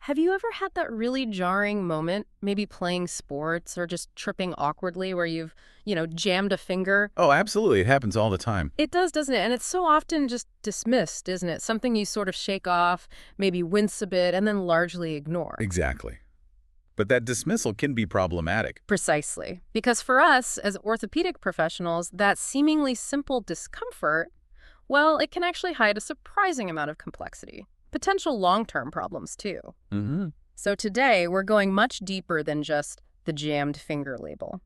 Have you ever had that really jarring moment, maybe playing sports or just tripping awkwardly where you've jammed a finger? Oh, absolutely. It happens all the time. It does, doesn't it? And it's so often just dismissed, isn't it? Something you sort of shake off, maybe wince a bit, and then largely ignore. Exactly. But that dismissal can be problematic. Precisely. Because for us, as orthopedic professionals, that seemingly simple discomfort, well, it can actually hide a surprising amount of complexity. Potential long-term problems, too. hmm So today, we're going much deeper than just the jammed finger label.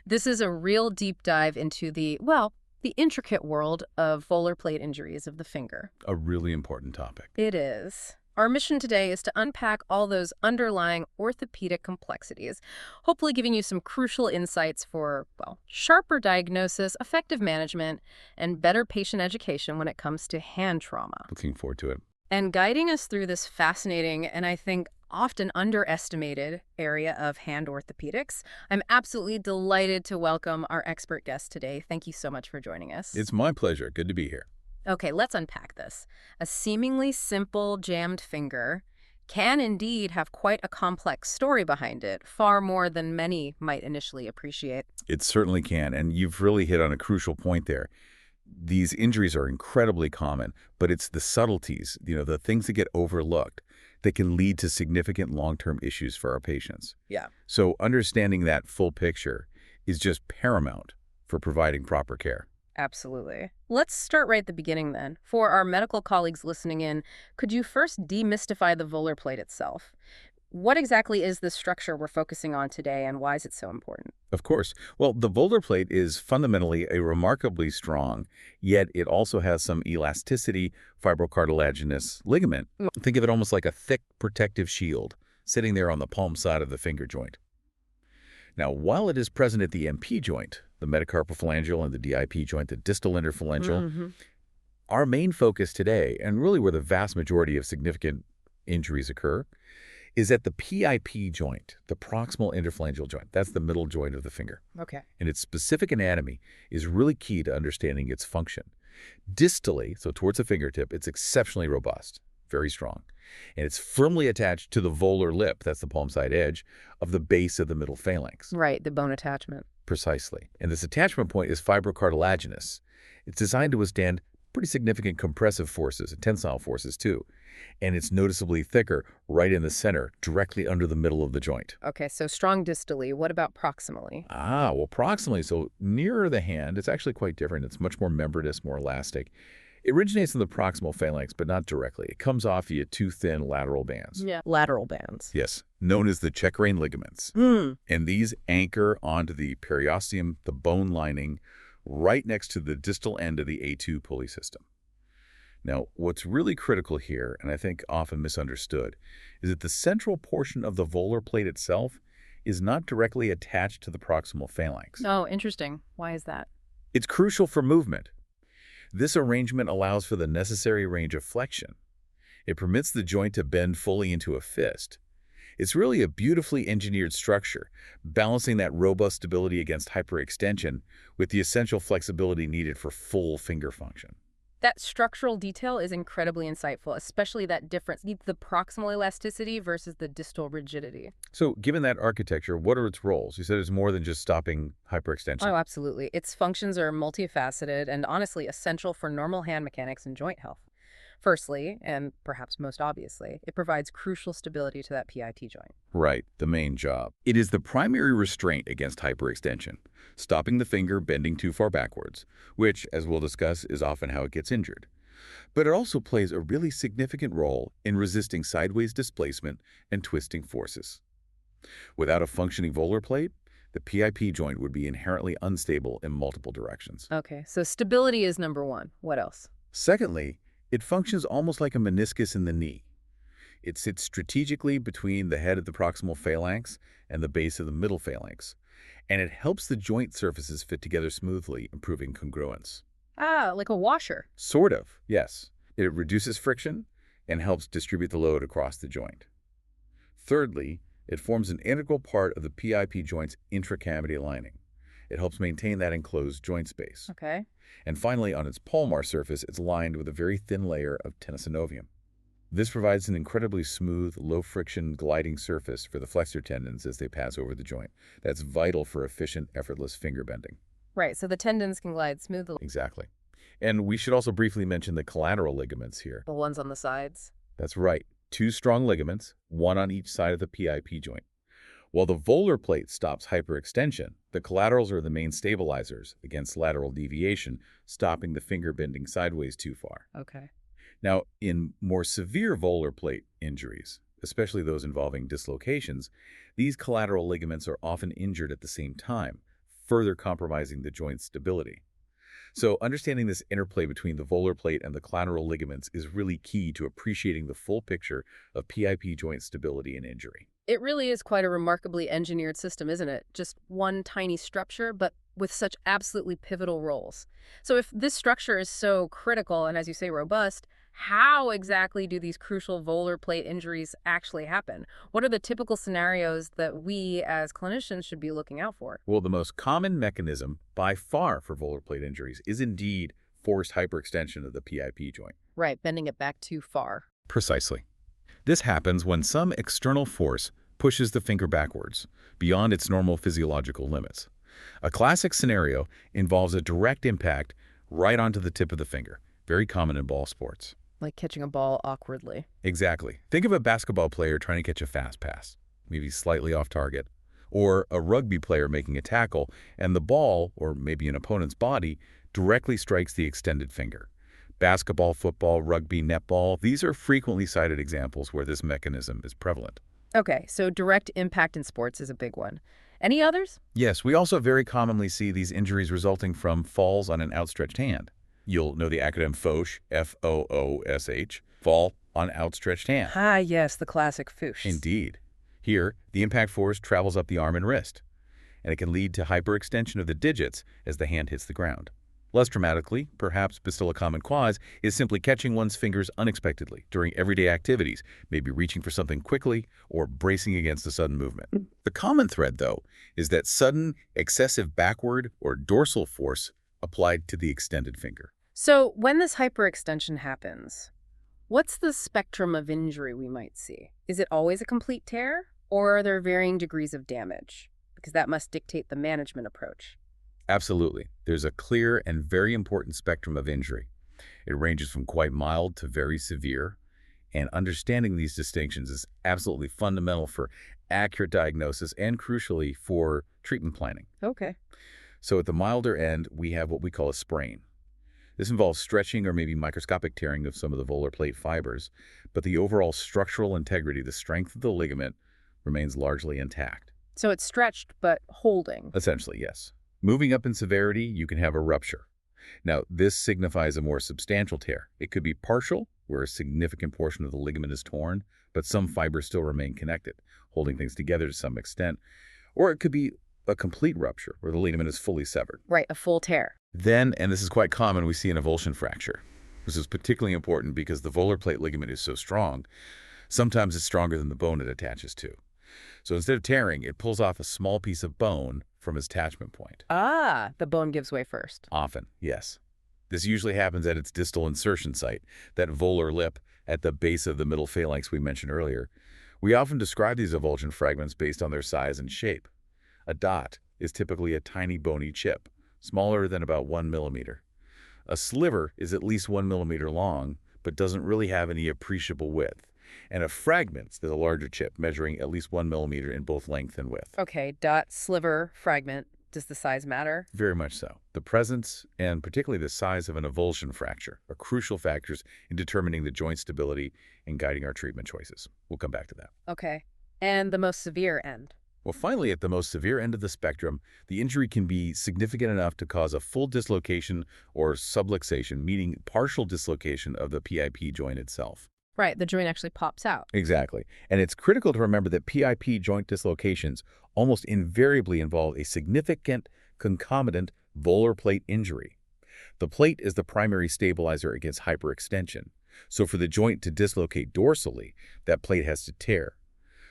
This is a real deep dive into the intricate world of volar plate injuries of the finger. A really important topic. It is. Our mission today is to unpack all those underlying orthopedic complexities, hopefully giving you some crucial insights for, sharper diagnosis, effective management, and better patient education when it comes to hand trauma. Looking forward to it. And guiding us through this fascinating and I think often underestimated area of hand orthopedics, I'm absolutely delighted to welcome our expert guest today. Thank you so much for joining us. It's my pleasure. Good to be here. Okay, let's unpack this. A seemingly simple jammed finger can indeed have quite a complex story behind it, far more than many might initially appreciate. It certainly can, and you've really hit on a crucial point there. These injuries are incredibly common, but it's the subtleties, the things that get overlooked that can lead to significant long-term issues for our patients. Yeah. So understanding that full picture is just paramount for providing proper care. Absolutely. Let's start right at the beginning then. For our medical colleagues listening in, could you first demystify the volar plate itself? What exactly is the structure we're focusing on today, and why is it so important? Of course. Well, the volar plate is fundamentally a remarkably strong, yet it also has some elasticity, fibrocartilaginous ligament. Think of it almost like a thick protective shield sitting there on the palm side of the finger joint. Now, while it is present at the MP joint, the metacarpophalangeal and the DIP joint, the distal interphalangeal, our main focus today, and really where the vast majority of significant injuries occur, is at the PIP joint, the proximal interphalangeal joint. That's the middle joint of the finger. Okay. And its specific anatomy is really key to understanding its function. Distally, so towards the fingertip, it's exceptionally robust, very strong. And it's firmly attached to the volar lip, that's the palm side edge, of the base of the middle phalanx. Right, the bone attachment. Precisely. And this attachment point is fibrocartilaginous. It's designed to withstand pretty significant compressive forces and tensile forces too. And it's noticeably thicker right in the center, directly under the middle of the joint. Okay, so strong distally. What about proximally? Well, proximally, so nearer the hand, it's actually quite different. It's much more membranous, more elastic. It originates in the proximal phalanx, but not directly. It comes off via two thin lateral bands. Yeah. Lateral bands. Yes, known as the Check-Rein ligaments. And these anchor onto the periosteum, the bone lining, right next to the distal end of the A2 pulley system. Now, what's really critical here, and I think often misunderstood, is that the central portion of the volar plate itself is not directly attached to the proximal phalanx. Oh, interesting. Why is that? It's crucial for movement. This arrangement allows for the necessary range of flexion. It permits the joint to bend fully into a fist. It's really a beautifully engineered structure, balancing that robust stability against hyperextension with the essential flexibility needed for full finger function. That structural detail is incredibly insightful, especially that difference, the proximal elasticity versus the distal rigidity. So given that architecture, what are its roles? You said it's more than just stopping hyperextension. Oh, absolutely. Its functions are multifaceted and honestly essential for normal hand mechanics and joint health. Firstly, and perhaps most obviously, it provides crucial stability to that PIP joint. Right, the main job. It is the primary restraint against hyperextension, stopping the finger bending too far backwards, which, as we'll discuss, is often how it gets injured. But it also plays a really significant role in resisting sideways displacement and twisting forces. Without a functioning volar plate, the PIP joint would be inherently unstable in multiple directions. Okay, so stability is number one. What else? Secondly, it functions almost like a meniscus in the knee. It sits strategically between the head of the proximal phalanx and the base of the middle phalanx, and it helps the joint surfaces fit together smoothly, improving congruence. Ah, like a washer. Sort of, yes. It reduces friction and helps distribute the load across the joint. Thirdly, it forms an integral part of the PIP joint's intracavity lining. It helps maintain that enclosed joint space. Okay. And finally, on its palmar surface, it's lined with a very thin layer of tenosynovium. This provides an incredibly smooth, low-friction gliding surface for the flexor tendons as they pass over the joint. That's vital for efficient, effortless finger bending. Right, so the tendons can glide smoothly. Exactly. And we should also briefly mention the collateral ligaments here. The ones on the sides. That's right. Two strong ligaments, one on each side of the PIP joint. While the volar plate stops hyperextension, the collaterals are the main stabilizers against lateral deviation, stopping the finger bending sideways too far. Okay. Now, in more severe volar plate injuries, especially those involving dislocations, these collateral ligaments are often injured at the same time, further compromising the joint's stability. So understanding this interplay between the volar plate and the collateral ligaments is really key to appreciating the full picture of PIP joint stability and injury. It really is quite a remarkably engineered system, isn't it? Just one tiny structure, but with such absolutely pivotal roles. So if this structure is so critical and, as you say, robust, how exactly do these crucial volar plate injuries actually happen? What are the typical scenarios that we as clinicians should be looking out for? Well, the most common mechanism by far for volar plate injuries is indeed forced hyperextension of the PIP joint. Right, bending it back too far. Precisely. This happens when some external force pushes the finger backwards, beyond its normal physiological limits. A classic scenario involves a direct impact right onto the tip of the finger, very common in ball sports. Like catching a ball awkwardly. Exactly. Think of a basketball player trying to catch a fast pass, maybe slightly off target, or a rugby player making a tackle, and the ball, or maybe an opponent's body, directly strikes the extended finger. Basketball, football, rugby, netball, these are frequently cited examples where this mechanism is prevalent. Okay, so direct impact in sports is a big one. Any others? Yes, we also very commonly see these injuries resulting from falls on an outstretched hand. You'll know the acronym FOSH, F-O-O-S-H, fall on outstretched hand. Ah, yes, the classic foosh. Indeed. Here, the impact force travels up the arm and wrist, and it can lead to hyperextension of the digits as the hand hits the ground. Less dramatically, perhaps, but still a common cause, is simply catching one's fingers unexpectedly during everyday activities, maybe reaching for something quickly or bracing against a sudden movement. The common thread, though, is that sudden, excessive backward or dorsal force applied to the extended finger. So when this hyperextension happens, what's the spectrum of injury we might see? Is it always a complete tear, or are there varying degrees of damage? Because that must dictate the management approach. Absolutely. There's a clear and very important spectrum of injury. It ranges from quite mild to very severe, and understanding these distinctions is absolutely fundamental for accurate diagnosis and, crucially, for treatment planning. Okay. So at the milder end, we have what we call a sprain. This involves stretching or maybe microscopic tearing of some of the volar plate fibers, but the overall structural integrity, the strength of the ligament, remains largely intact. So it's stretched but holding. Essentially, yes. Moving up in severity, you can have a rupture. Now, this signifies a more substantial tear. It could be partial, where a significant portion of the ligament is torn, but some fibers still remain connected, holding things together to some extent. Or it could be a complete rupture, where the ligament is fully severed. Right, a full tear. Then, and this is quite common, we see an avulsion fracture. This is particularly important because the volar plate ligament is so strong. Sometimes it's stronger than the bone it attaches to. So instead of tearing, it pulls off a small piece of bone from its attachment point. Ah, the bone gives way first. Often, yes. This usually happens at its distal insertion site, that volar lip at the base of the middle phalanx we mentioned earlier. We often describe these avulsion fragments based on their size and shape. A dot is typically a tiny bony chip, smaller than about 1 millimeter. A sliver is at least 1 millimeter long, but doesn't really have any appreciable width. And a fragment is a larger chip, measuring at least 1 millimeter in both length and width. Okay, dot, sliver, fragment. Does the size matter? Very much so. The presence, and particularly the size of an avulsion fracture, are crucial factors in determining the joint stability and guiding our treatment choices. We'll come back to that. Okay. And the most severe end? Well, finally, at the most severe end of the spectrum, the injury can be significant enough to cause a full dislocation or subluxation, meaning partial dislocation of the PIP joint itself. Right, the joint actually pops out. Exactly. And it's critical to remember that PIP joint dislocations almost invariably involve a significant concomitant volar plate injury. The plate is the primary stabilizer against hyperextension. So for the joint to dislocate dorsally, that plate has to tear.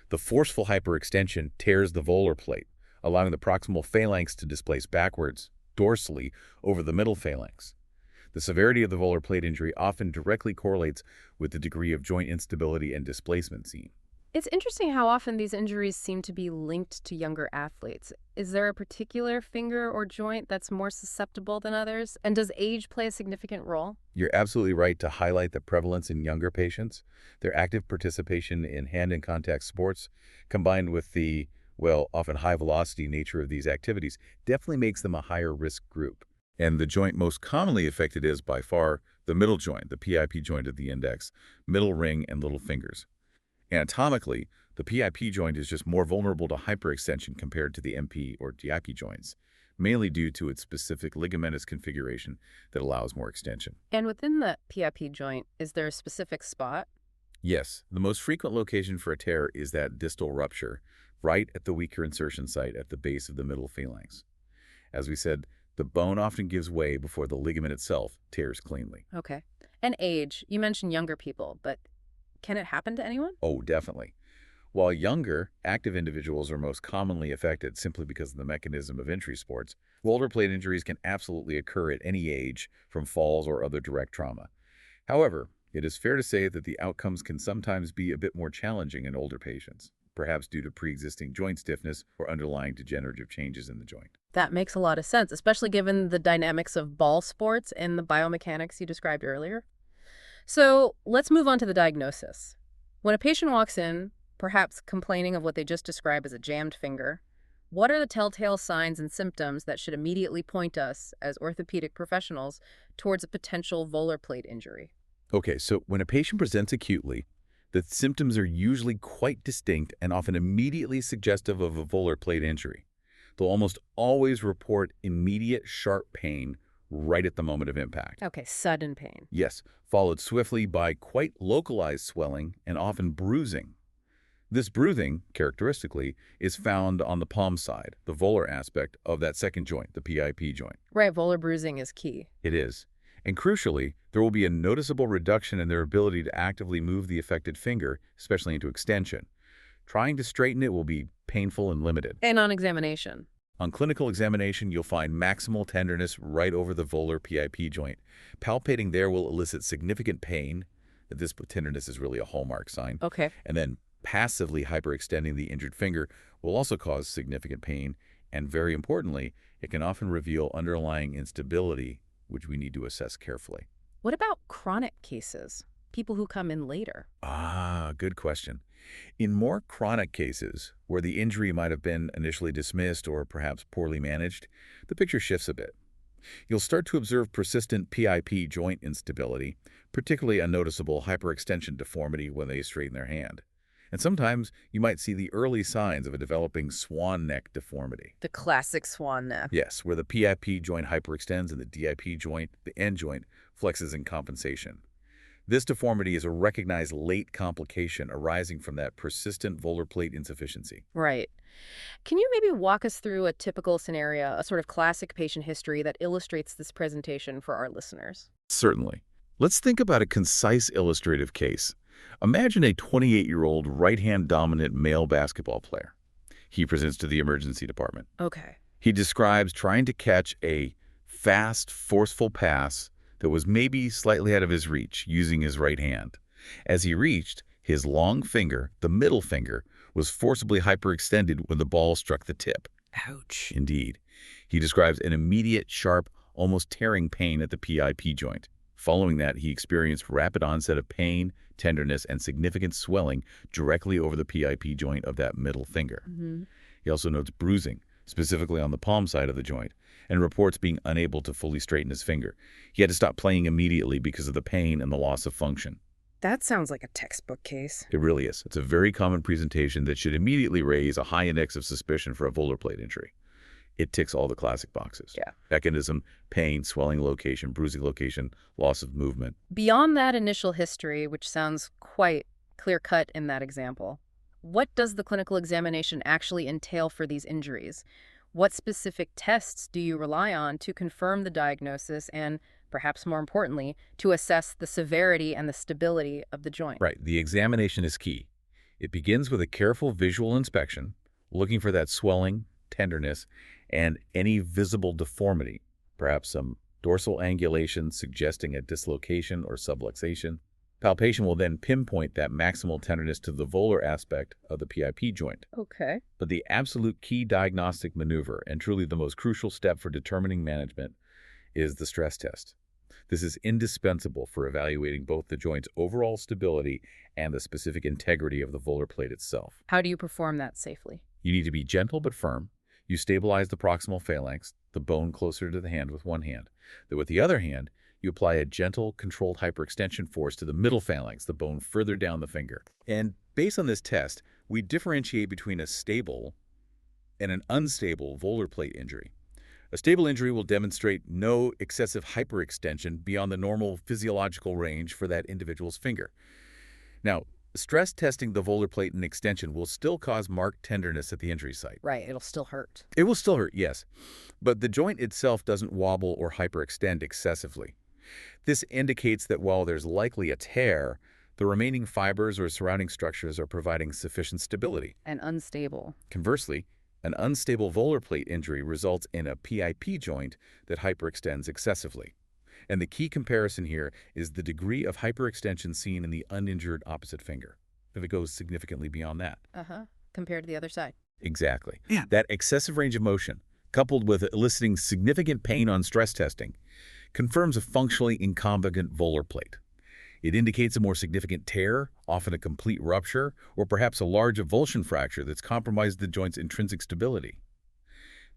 The forceful hyperextension tears the volar plate, allowing the proximal phalanx to displace backwards, dorsally, over the middle phalanx. The severity of the volar plate injury often directly correlates with the degree of joint instability and displacement seen. It's interesting how often these injuries seem to be linked to younger athletes. Is there a particular finger or joint that's more susceptible than others? And does age play a significant role? You're absolutely right to highlight the prevalence in younger patients. Their active participation in hand-and-contact sports, combined with the, well, often high-velocity nature of these activities, definitely makes them a higher-risk group. And the joint most commonly affected is, by far, the middle joint, the PIP joint of the index, middle ring, and little fingers. Anatomically, the PIP joint is just more vulnerable to hyperextension compared to the MP or DIP joints, mainly due to its specific ligamentous configuration that allows more extension. And within the PIP joint, is there a specific spot? Yes, the most frequent location for a tear is that distal rupture, right at the weaker insertion site at the base of the middle phalanx. As we said, the bone often gives way before the ligament itself tears cleanly. Okay. And age, you mentioned younger people, but can it happen to anyone? Oh, definitely. While younger, active individuals are most commonly affected simply because of the mechanism of entry sports, shoulder plate injuries can absolutely occur at any age from falls or other direct trauma. However, it is fair to say that the outcomes can sometimes be a bit more challenging in older patients, perhaps due to pre-existing joint stiffness or underlying degenerative changes in the joint. That makes a lot of sense, especially given the dynamics of ball sports and the biomechanics you described earlier. So let's move on to the diagnosis. When a patient walks in, perhaps complaining of what they just described as a jammed finger, what are the telltale signs and symptoms that should immediately point us, as orthopedic professionals, towards a potential volar plate injury? Okay, so when a patient presents acutely, the symptoms are usually quite distinct and often immediately suggestive of a volar plate injury. They'll almost always report immediate sharp pain right at the moment of impact. Okay, sudden pain. Yes, followed swiftly by quite localized swelling and often bruising. This bruising, characteristically, is found on the palm side, the volar aspect of that second joint, the PIP joint. Right, volar bruising is key. It is. And crucially, there will be a noticeable reduction in their ability to actively move the affected finger, especially into extension. Trying to straighten it will be painful and limited. And on examination. On clinical examination, you'll find maximal tenderness right over the volar PIP joint. Palpating there will elicit significant pain. This tenderness is really a hallmark sign. Okay. And then passively hyperextending the injured finger will also cause significant pain. And very importantly, it can often reveal underlying instability, which we need to assess carefully. What about chronic cases? People who come in later? Ah, good question. In more chronic cases, where the injury might have been initially dismissed or perhaps poorly managed, the picture shifts a bit. You'll start to observe persistent PIP joint instability, particularly a noticeable hyperextension deformity when they straighten their hand. And sometimes you might see the early signs of a developing swan neck deformity. The classic swan neck. Yes, where the PIP joint hyperextends and the DIP joint, the end joint, flexes in compensation. This deformity is a recognized late complication arising from that persistent volar plate insufficiency. Right. Can you maybe walk us through a typical scenario, a sort of classic patient history that illustrates this presentation for our listeners? Certainly. Let's think about a concise illustrative case. Imagine a 28-year-old right-hand dominant male basketball player. He presents to the emergency department. Okay. He describes trying to catch a fast, forceful pass that was maybe slightly out of his reach using his right hand. As he reached, his long finger, the middle finger, was forcibly hyperextended when the ball struck the tip. Ouch. Indeed. He describes an immediate, sharp, almost tearing pain at the PIP joint. Following that, he experienced rapid onset of pain, tenderness, and significant swelling directly over the PIP joint of that middle finger. He also notes bruising, specifically on the palm side of the joint, and reports being unable to fully straighten his finger. He had to stop playing immediately because of the pain and the loss of function. That sounds like a textbook case. It really is. It's a very common presentation that should immediately raise a high index of suspicion for a volar plate injury. It ticks all the classic boxes. Yeah. Mechanism, pain, swelling location, bruising location, loss of movement. Beyond that initial history, which sounds quite clear-cut in that example, what does the clinical examination actually entail for these injuries? What specific tests do you rely on to confirm the diagnosis and, perhaps more importantly, to assess the severity and the stability of the joint? Right. The examination is key. It begins with a careful visual inspection, looking for that swelling, tenderness, and any visible deformity, perhaps some dorsal angulation suggesting a dislocation or subluxation. Palpation will then pinpoint that maximal tenderness to the volar aspect of the PIP joint. Okay. But the absolute key diagnostic maneuver, and truly the most crucial step for determining management, is the stress test. This is indispensable for evaluating both the joint's overall stability and the specific integrity of the volar plate itself. How do you perform that safely? You need to be gentle but firm. You stabilize the proximal phalanx, the bone closer to the hand, with one hand. Then with the other hand, you apply a gentle, controlled hyperextension force to the middle phalanx, the bone further down the finger. And based on this test, we differentiate between a stable and an unstable volar plate injury. A stable injury will demonstrate no excessive hyperextension beyond the normal physiological range for that individual's finger. Now, stress testing the volar plate and extension will still cause marked tenderness at the injury site. Right, it'll still hurt. It will still hurt, yes, but the joint itself doesn't wobble or hyperextend excessively. This indicates that while there's likely a tear, the remaining fibers or surrounding structures are providing sufficient stability. And unstable. Conversely, an unstable volar plate injury results in a PIP joint that hyperextends excessively. And the key comparison here is the degree of hyperextension seen in the uninjured opposite finger, if it goes significantly beyond that. Compared to the other side. Exactly. Yeah. That excessive range of motion, coupled with eliciting significant pain on stress testing, confirms a functionally incompetent volar plate. It indicates a more significant tear, often a complete rupture, or perhaps a large avulsion fracture that's compromised the joint's intrinsic stability.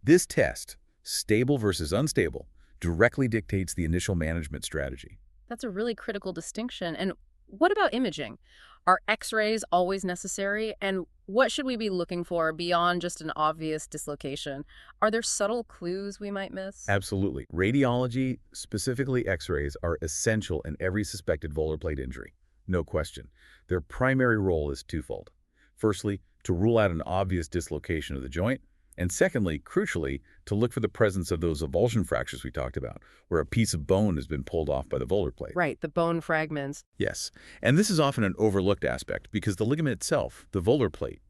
This test, stable versus unstable, directly dictates the initial management strategy. That's a really critical distinction. And what about imaging? Are X-rays always necessary? And what should we be looking for beyond just an obvious dislocation? Are there subtle clues we might miss? Absolutely. Radiology, specifically X-rays, are essential in every suspected volar plate injury. No question. Their primary role is twofold. Firstly, to rule out an obvious dislocation of the joint, and secondly, crucially, to look for the presence of those avulsion fractures we talked about, where a piece of bone has been pulled off by the volar plate. Right, the bone fragments. Yes, and this is often an overlooked aspect because the ligament itself, the volar plate,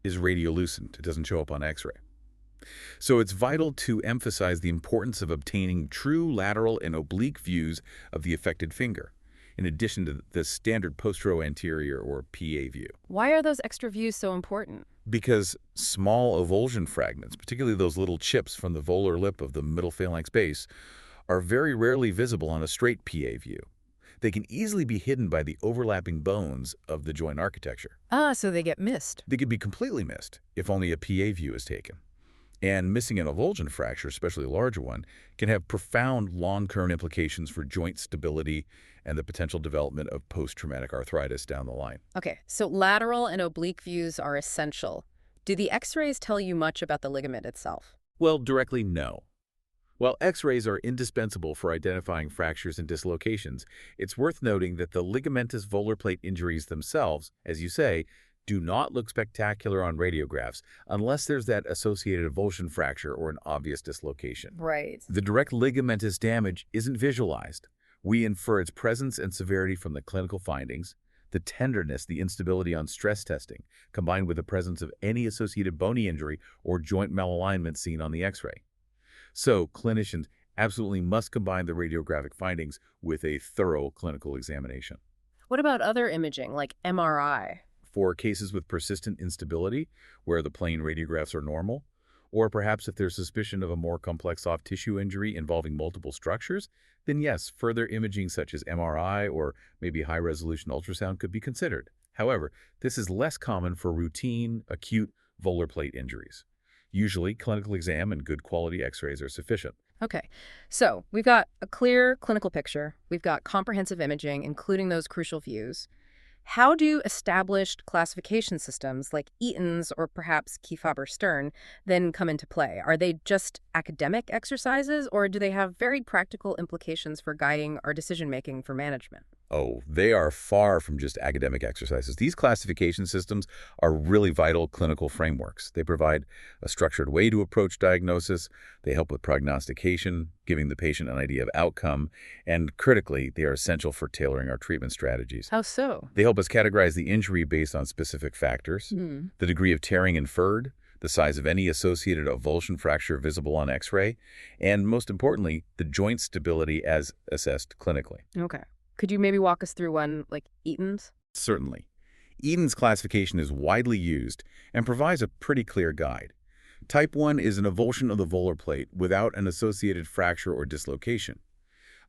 is radiolucent. It doesn't show up on X-ray. So it's vital to emphasize the importance of obtaining true lateral and oblique views of the affected finger, in addition to the standard postero-anterior or PA view. Why are those extra views so important? Because small avulsion fragments, particularly those little chips from the volar lip of the middle phalanx base, are very rarely visible on a straight PA view. They can easily be hidden by the overlapping bones of the joint architecture. So they get missed. They could be completely missed if only a PA view is taken. And missing an avulsion fracture, especially a larger one, can have profound long-term implications for joint stability and the potential development of post-traumatic arthritis down the line. Okay, so lateral and oblique views are essential. Do the X-rays tell you much about the ligament itself? Well, directly, no. While X-rays are indispensable for identifying fractures and dislocations, it's worth noting that the ligamentous volar plate injuries themselves, as you say, do not look spectacular on radiographs unless there's that associated avulsion fracture or an obvious dislocation. Right. The direct ligamentous damage isn't visualized. We infer its presence and severity from the clinical findings, the tenderness, the instability on stress testing, combined with the presence of any associated bony injury or joint malalignment seen on the X-ray. So, clinicians absolutely must combine the radiographic findings with a thorough clinical examination. What about other imaging, like MRI? For cases with persistent instability, where the plain radiographs are normal, or perhaps if there's suspicion of a more complex soft tissue injury involving multiple structures, then yes, further imaging such as MRI or maybe high-resolution ultrasound could be considered. However, this is less common for routine, acute volar plate injuries. Usually, clinical exam and good quality X-rays are sufficient. Okay, so we've got a clear clinical picture. We've got comprehensive imaging, including those crucial views. How do established classification systems like Eaton's or perhaps Kiefer-Stern then come into play? Are they just academic exercises, or do they have very practical implications for guiding our decision-making for management? Oh, they are far from just academic exercises. These classification systems are really vital clinical frameworks. They provide a structured way to approach diagnosis. They help with prognostication, giving the patient an idea of outcome. And critically, they are essential for tailoring our treatment strategies. How so? They help us categorize the injury based on specific factors, the degree of tearing inferred, the size of any associated avulsion fracture visible on X-ray, and most importantly, the joint stability as assessed clinically. Okay. Could you maybe walk us through one like Eaton's? Certainly. Eaton's classification is widely used and provides a pretty clear guide. Type 1 is an avulsion of the volar plate without an associated fracture or dislocation,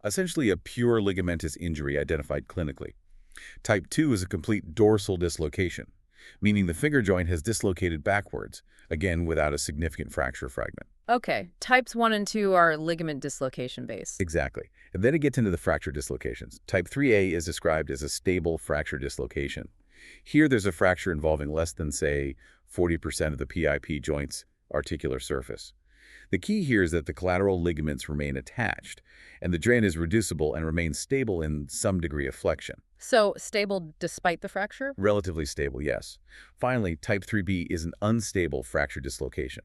essentially a pure ligamentous injury identified clinically. Type 2 is a complete dorsal dislocation, meaning the finger joint has dislocated backwards, again without a significant fracture fragment. Okay. Types 1 and 2 are ligament dislocation based. Exactly. And then it gets into the fracture dislocations. Type 3A is described as a stable fracture dislocation. Here there's a fracture involving less than, say, 40% of the PIP joint's articular surface. The key here is that the collateral ligaments remain attached, and the joint is reducible and remains stable in some degree of flexion. So stable despite the fracture? Relatively stable, yes. Finally, type 3B is an unstable fracture dislocation.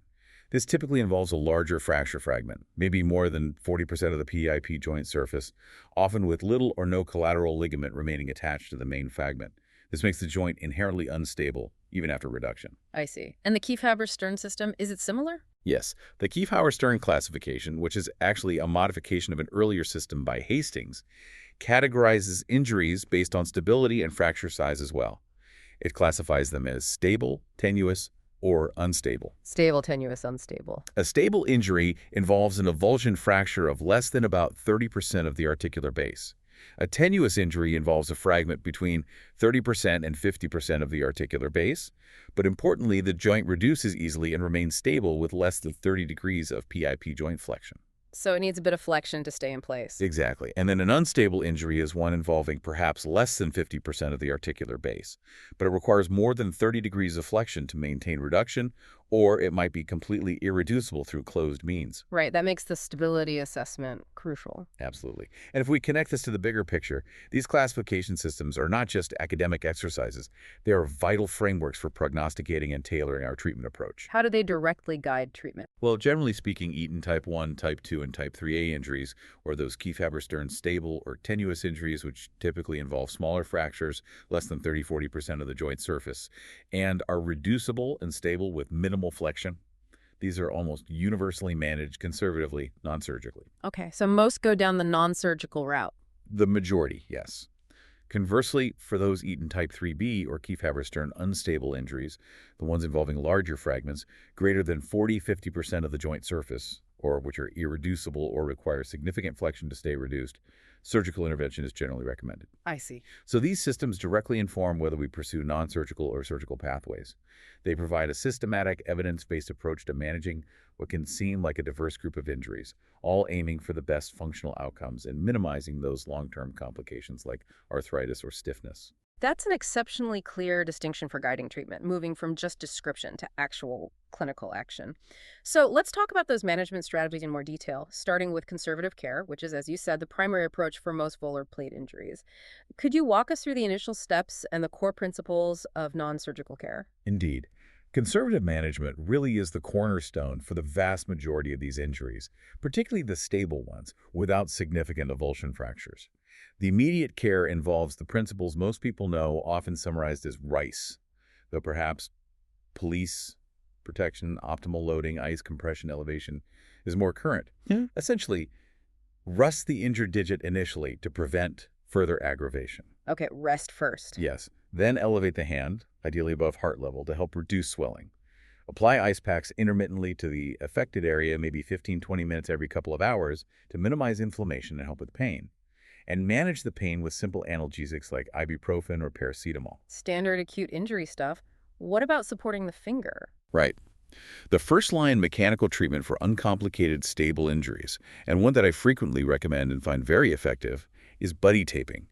This typically involves a larger fracture fragment, maybe more than 40% of the PIP joint surface, often with little or no collateral ligament remaining attached to the main fragment. This makes the joint inherently unstable, even after reduction. I see. And the Kiefhaber-Stern system, is it similar? Yes, the Kiefhauer-Stern classification, which is actually a modification of an earlier system by Hastings, categorizes injuries based on stability and fracture size as well. It classifies them as stable, tenuous, or unstable. Stable, tenuous, unstable. A stable injury involves an avulsion fracture of less than about 30% of the articular base. A tenuous injury involves a fragment between 30% and 50% of the articular base, but importantly, the joint reduces easily and remains stable with less than 30 degrees of PIP joint flexion. So it needs a bit of flexion to stay in place. Exactly. And then an unstable injury is one involving perhaps less than 50% of the articular base, but it requires more than 30 degrees of flexion to maintain reduction, or it might be completely irreducible through closed means. Right, that makes the stability assessment crucial. Absolutely. And if we connect this to the bigger picture, these classification systems are not just academic exercises. They are vital frameworks for prognosticating and tailoring our treatment approach. How do they directly guide treatment? Well, generally speaking, Eaton type 1, type 2, and type 3A injuries, or those Kiefhaber-Stern stable or tenuous injuries, which typically involve smaller fractures, less than 30–40% of the joint surface, and are reducible and stable with minimal flexion. These are almost universally managed conservatively, non-surgically. Okay, so most go down the non-surgical route. The majority, yes. Conversely, for those Eaton type 3B or Kiefhaber-Stern unstable injuries, the ones involving larger fragments, greater than 40–50% of the joint surface, or which are irreducible or require significant flexion to stay reduced, surgical intervention is generally recommended. I see. So these systems directly inform whether we pursue non-surgical or surgical pathways. They provide a systematic, evidence-based approach to managing what can seem like a diverse group of injuries, all aiming for the best functional outcomes and minimizing those long-term complications like arthritis or stiffness. That's an exceptionally clear distinction for guiding treatment, moving from just description to actual clinical action. So let's talk about those management strategies in more detail, starting with conservative care, which is, as you said, the primary approach for most volar plate injuries. Could you walk us through the initial steps and the core principles of non-surgical care? Indeed. Conservative management really is the cornerstone for the vast majority of these injuries, particularly the stable ones, without significant avulsion fractures. The immediate care involves the principles most people know, often summarized as RICE, though perhaps police, protection, optimal loading, ice compression, elevation is more current. Yeah. Essentially, rest the injured digit initially to prevent further aggravation. Okay, rest first. Yes. Then elevate the hand, ideally above heart level, to help reduce swelling. Apply ice packs intermittently to the affected area, maybe 15–20 minutes every couple of hours, to minimize inflammation and help with pain. And manage the pain with simple analgesics like ibuprofen or paracetamol. Standard acute injury stuff. What about supporting the finger? Right. The first-line mechanical treatment for uncomplicated stable injuries, and one that I frequently recommend and find very effective, is buddy taping.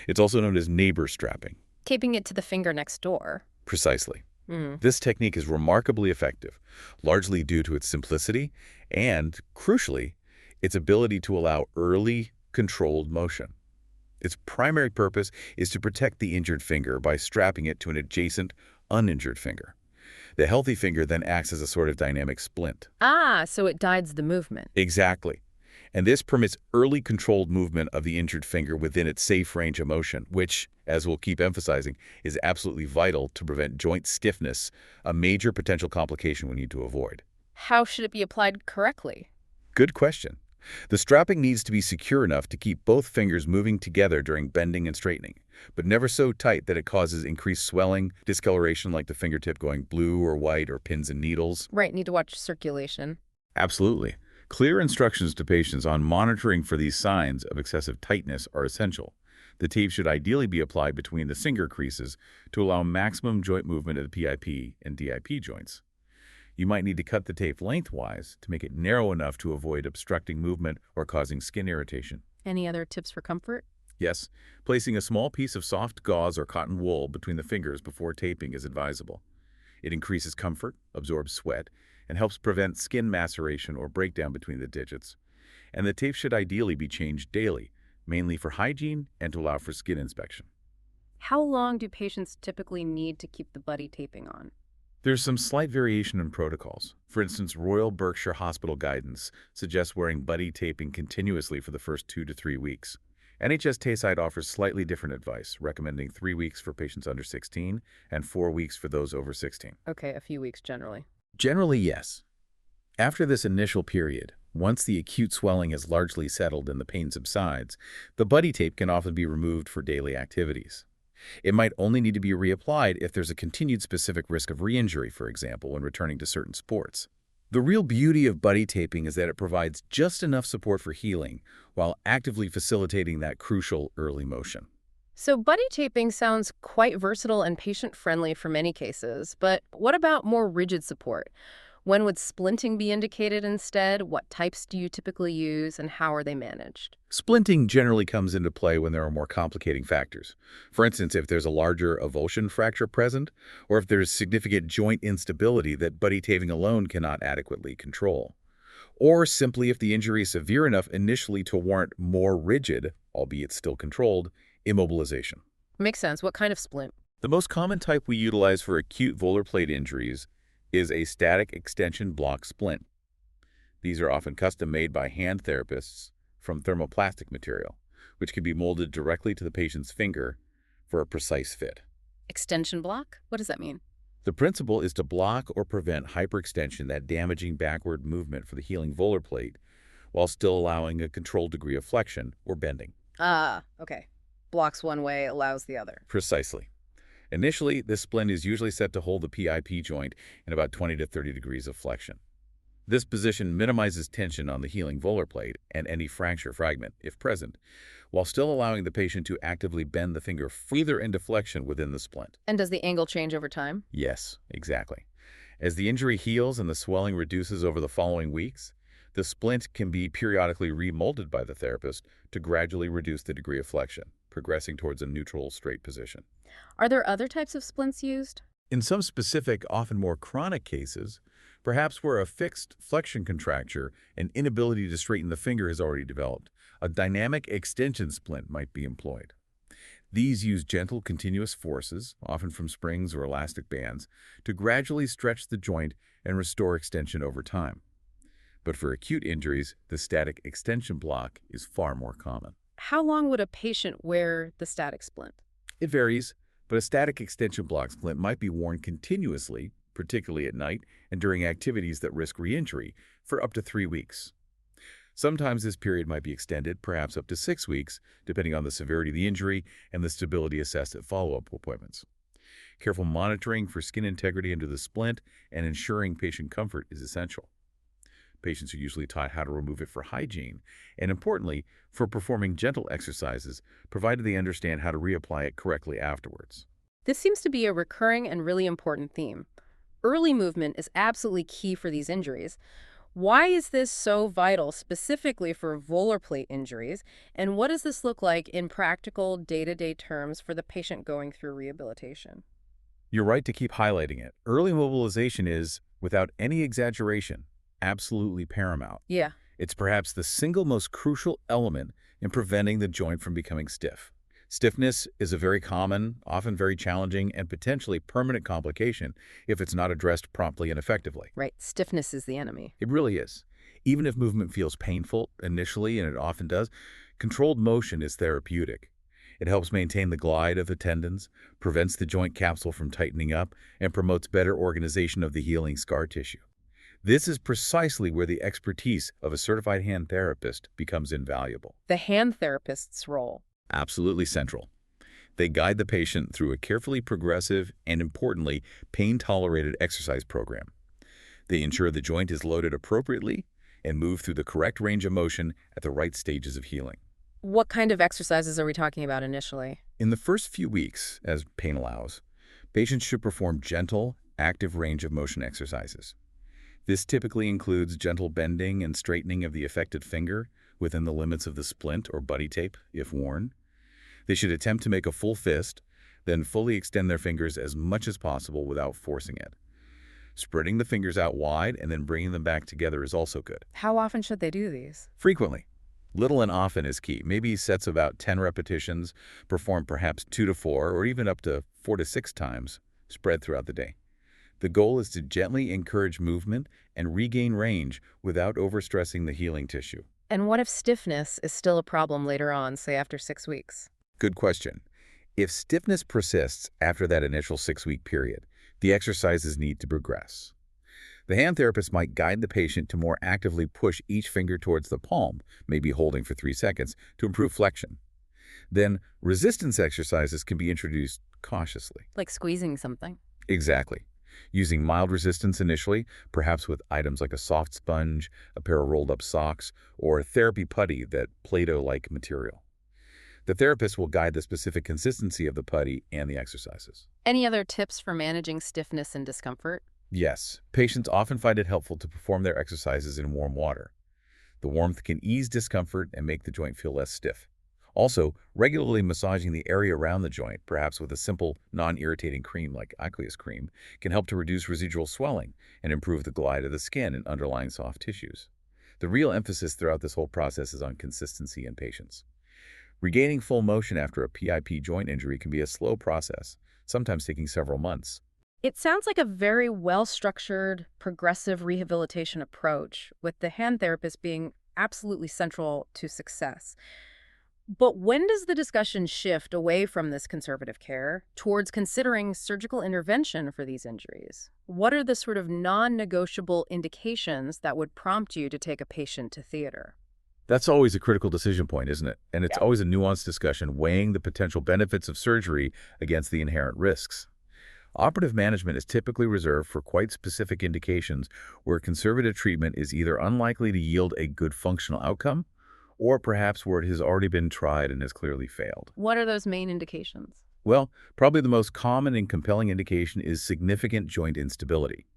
It's also known as neighbor strapping. Taping it to the finger next door. Precisely. This technique is remarkably effective, largely due to its simplicity and, crucially, its ability to allow early, controlled motion. Its primary purpose is to protect the injured finger by strapping it to an adjacent, uninjured finger. The healthy finger then acts as a sort of dynamic splint. Ah, so it guides the movement. Exactly. And this permits early controlled movement of the injured finger within its safe range of motion, which, as we'll keep emphasizing, is absolutely vital to prevent joint stiffness, a major potential complication we need to avoid. How should it be applied correctly? Good question. The strapping needs to be secure enough to keep both fingers moving together during bending and straightening, but never so tight that it causes increased swelling, discoloration like the fingertip going blue or white or pins and needles. Right, need to watch circulation. Absolutely. Clear instructions to patients on monitoring for these signs of excessive tightness are essential. The tape should ideally be applied between the finger creases to allow maximum joint movement of the PIP and DIP joints. You might need to cut the tape lengthwise to make it narrow enough to avoid obstructing movement or causing skin irritation. Any other tips for comfort? Yes, placing a small piece of soft gauze or cotton wool between the fingers before taping is advisable. It increases comfort, absorbs sweat, and helps prevent skin maceration or breakdown between the digits. And the tape should ideally be changed daily, mainly for hygiene and to allow for skin inspection. How long do patients typically need to keep the buddy taping on? There's some slight variation in protocols. For instance, Royal Berkshire Hospital guidance suggests wearing buddy taping continuously for the first 2 to 3 weeks. NHS Tayside offers slightly different advice, recommending 3 weeks for patients under 16 and 4 weeks for those over 16. Okay, a few weeks generally. Generally, yes. After this initial period, once the acute swelling has largely settled and the pain subsides, the buddy tape can often be removed for daily activities. It might only need to be reapplied if there's a continued specific risk of re-injury, for example, when returning to certain sports. The real beauty of buddy taping is that it provides just enough support for healing while actively facilitating that crucial early motion. So buddy taping sounds quite versatile and patient-friendly for many cases, but what about more rigid support? When would splinting be indicated instead? What types do you typically use, and how are they managed? Splinting generally comes into play when there are more complicating factors. For instance, if there's a larger avulsion fracture present, or if there's significant joint instability that buddy taping alone cannot adequately control. Or simply if the injury is severe enough initially to warrant more rigid, albeit still controlled, immobilization. Makes sense. What kind of splint? The most common type we utilize for acute volar plate injuries is a static extension block splint. These are often custom-made by hand therapists from thermoplastic material, which can be molded directly to the patient's finger for a precise fit. Extension block? What does that mean? The principle is to block or prevent hyperextension, that damaging backward movement for the healing volar plate, while still allowing a controlled degree of flexion or bending. Ah, okay. Blocks one way, allows the other. Precisely. Initially, this splint is usually set to hold the PIP joint in about 20 to 30 degrees of flexion. This position minimizes tension on the healing volar plate and any fracture fragment, if present, while still allowing the patient to actively bend the finger further into flexion within the splint. And does the angle change over time? Yes, exactly. As the injury heals and the swelling reduces over the following weeks, the splint can be periodically remolded by the therapist to gradually reduce the degree of flexion, progressing towards a neutral, straight position. Are there other types of splints used? In some specific, often more chronic cases, perhaps where a fixed flexion contracture and inability to straighten the finger has already developed, a dynamic extension splint might be employed. These use gentle, continuous forces, often from springs or elastic bands, to gradually stretch the joint and restore extension over time. But for acute injuries, the static extension block is far more common. How long would a patient wear the static splint? It varies, but a static extension block splint might be worn continuously, particularly at night and during activities that risk re-injury, for up to 3 weeks. Sometimes this period might be extended, perhaps up to 6 weeks, depending on the severity of the injury and the stability assessed at follow-up appointments. Careful monitoring for skin integrity under the splint and ensuring patient comfort is essential. Patients are usually taught how to remove it for hygiene, and importantly, for performing gentle exercises, provided they understand how to reapply it correctly afterwards. This seems to be a recurring and really important theme. Early movement is absolutely key for these injuries. Why is this so vital specifically for volar plate injuries, and what does this look like in practical, day-to-day terms for the patient going through rehabilitation? You're right to keep highlighting it. Early mobilization is, without any exaggeration, absolutely paramount. Yeah. It's perhaps the single most crucial element in preventing the joint from becoming stiff. Stiffness is a very common, often very challenging, and potentially permanent complication if it's not addressed promptly and effectively. Right. Stiffness is the enemy. It really is. Even if movement feels painful initially, and it often does, controlled motion is therapeutic. It helps maintain the glide of the tendons, prevents the joint capsule from tightening up, and promotes better organization of the healing scar tissue. This is precisely where the expertise of a certified hand therapist becomes invaluable. The hand therapist's role. Absolutely central. They guide the patient through a carefully progressive and, importantly, pain-tolerated exercise program. They ensure the joint is loaded appropriately and move through the correct range of motion at the right stages of healing. What kind of exercises are we talking about initially? In the first few weeks, as pain allows, patients should perform gentle, active range of motion exercises. This typically includes gentle bending and straightening of the affected finger within the limits of the splint or buddy tape, if worn. They should attempt to make a full fist, then fully extend their fingers as much as possible without forcing it. Spreading the fingers out wide and then bringing them back together is also good. How often should they do these? Frequently. Little and often is key. Maybe sets about 10 repetitions, perform perhaps 2 to 4 or even up to 4 to 6 times, spread throughout the day. The goal is to gently encourage movement and regain range without overstressing the healing tissue. And what if stiffness is still a problem later on, say after 6 weeks? Good question. If stiffness persists after that initial 6-week period, the exercises need to progress. The hand therapist might guide the patient to more actively push each finger towards the palm, maybe holding for 3 seconds, to improve flexion. Then, resistance exercises can be introduced cautiously. Like squeezing something. Exactly. Using mild resistance initially, perhaps with items like a soft sponge, a pair of rolled-up socks, or a therapy putty, that Play-Doh-like material. The therapist will guide the specific consistency of the putty and the exercises. Any other tips for managing stiffness and discomfort? Yes, patients often find it helpful to perform their exercises in warm water. The warmth can ease discomfort and make the joint feel less stiff. Also, regularly massaging the area around the joint, perhaps with a simple, non-irritating cream like aqueous cream, can help to reduce residual swelling and improve the glide of the skin and underlying soft tissues. The real emphasis throughout this whole process is on consistency and patience. Regaining full motion after a PIP joint injury can be a slow process, sometimes taking several months. It sounds like a very well-structured, progressive rehabilitation approach, with the hand therapist being absolutely central to success. But when does the discussion shift away from this conservative care towards considering surgical intervention for these injuries? What are the sort of non-negotiable indications that would prompt you to take a patient to theater? That's always a critical decision point, isn't it? And it's Yeah. always a nuanced discussion, weighing the potential benefits of surgery against the inherent risks. Operative management is typically reserved for quite specific indications where conservative treatment is either unlikely to yield a good functional outcome, or perhaps where it has already been tried and has clearly failed. What are those main indications? Well, probably the most common and compelling indication is significant joint instability.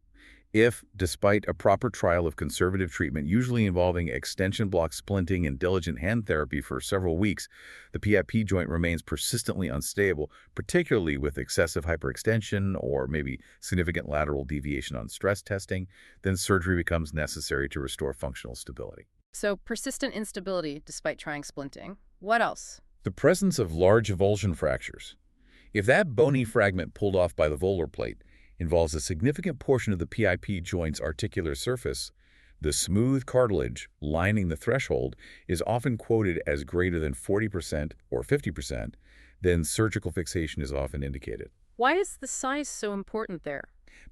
If, despite a proper trial of conservative treatment, usually involving extension block splinting and diligent hand therapy for several weeks, the PIP joint remains persistently unstable, particularly with excessive hyperextension or maybe significant lateral deviation on stress testing, then surgery becomes necessary to restore functional stability. So persistent instability despite trying splinting. What else? The presence of large avulsion fractures. If that bony fragment pulled off by the volar plate involves a significant portion of the PIP joint's articular surface, the smooth cartilage lining the threshold is often quoted as greater than 40% or 50%, then surgical fixation is often indicated. Why is the size so important there?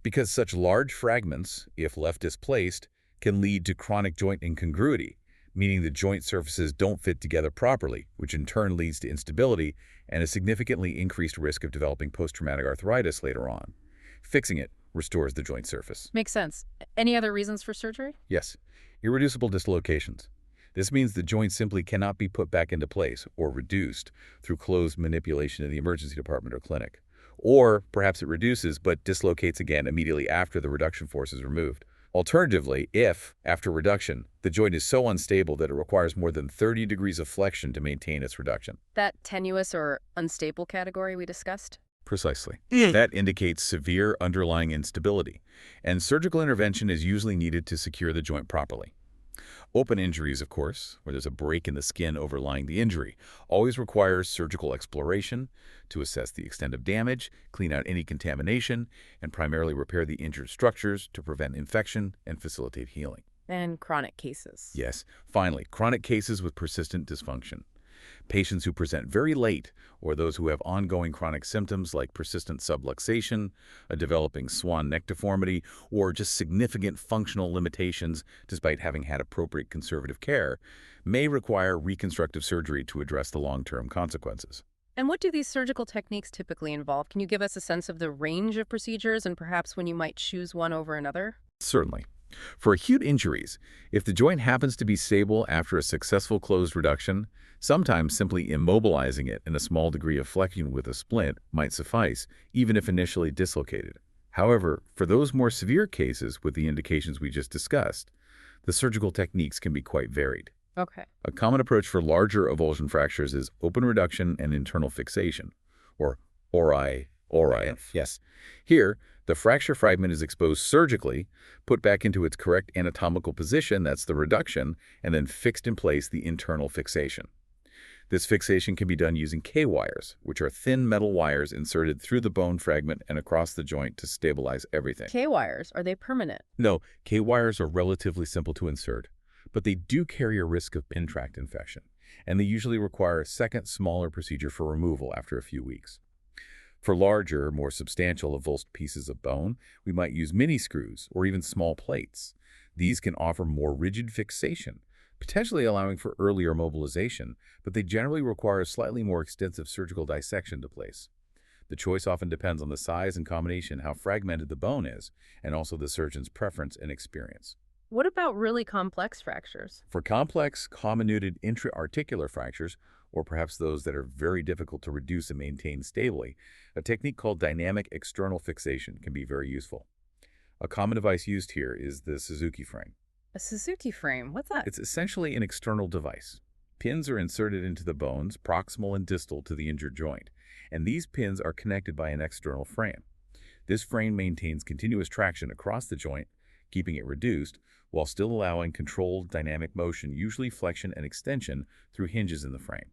Because such large fragments, if left displaced, can lead to chronic joint incongruity, meaning the joint surfaces don't fit together properly, which in turn leads to instability and a significantly increased risk of developing post-traumatic arthritis later on. Fixing it restores the joint surface. Makes sense. Any other reasons for surgery? Yes, irreducible dislocations. This means the joint simply cannot be put back into place or reduced through closed manipulation in the emergency department or clinic. Or perhaps it reduces but dislocates again immediately after the reduction force is removed. Alternatively, if, after reduction, the joint is so unstable that it requires more than 30 degrees of flexion to maintain its reduction. That tenuous or unstable category we discussed? Precisely. That indicates severe underlying instability, and surgical intervention is usually needed to secure the joint properly. Open injuries, of course, where there's a break in the skin overlying the injury, always requires surgical exploration to assess the extent of damage, clean out any contamination, and primarily repair the injured structures to prevent infection and facilitate healing. And chronic cases. Yes, finally, chronic cases with persistent dysfunction. Patients who present very late, or those who have ongoing chronic symptoms like persistent subluxation, a developing swan neck deformity, or just significant functional limitations despite having had appropriate conservative care, may require reconstructive surgery to address the long-term consequences. And what do these surgical techniques typically involve? Can you give us a sense of the range of procedures and perhaps when you might choose one over another? Certainly. For acute injuries, if the joint happens to be stable after a successful closed reduction, sometimes simply immobilizing it in a small degree of flexion with a splint might suffice, even if initially dislocated. However, for those more severe cases with the indications we just discussed, the surgical techniques can be quite varied. Okay. A common approach for larger avulsion fractures is open reduction and internal fixation, or ORI. Yes. Here, the fracture fragment is exposed surgically, put back into its correct anatomical position, that's the reduction, and then fixed in place, the internal fixation. This fixation can be done using K-wires, which are thin metal wires inserted through the bone fragment and across the joint to stabilize everything. K-wires, are they permanent? No, K-wires are relatively simple to insert, but they do carry a risk of pin tract infection, and they usually require a second, smaller procedure for removal after a few weeks. For larger, more substantial avulsed pieces of bone, we might use mini screws or even small plates. These can offer more rigid fixation, potentially allowing for earlier mobilization, but they generally require a slightly more extensive surgical dissection to place. The choice often depends on the size and combination, how fragmented the bone is, and also the surgeon's preference and experience. What about really complex fractures? For complex, comminuted intra-articular fractures, or perhaps those that are very difficult to reduce and maintain stably, a technique called dynamic external fixation can be very useful. A common device used here is the Suzuki frame. A Suzuki frame, what's that? It's essentially an external device. Pins are inserted into the bones, proximal and distal to the injured joint, and these pins are connected by an external frame. This frame maintains continuous traction across the joint, keeping it reduced, while still allowing controlled dynamic motion, usually flexion and extension, through hinges in the frame.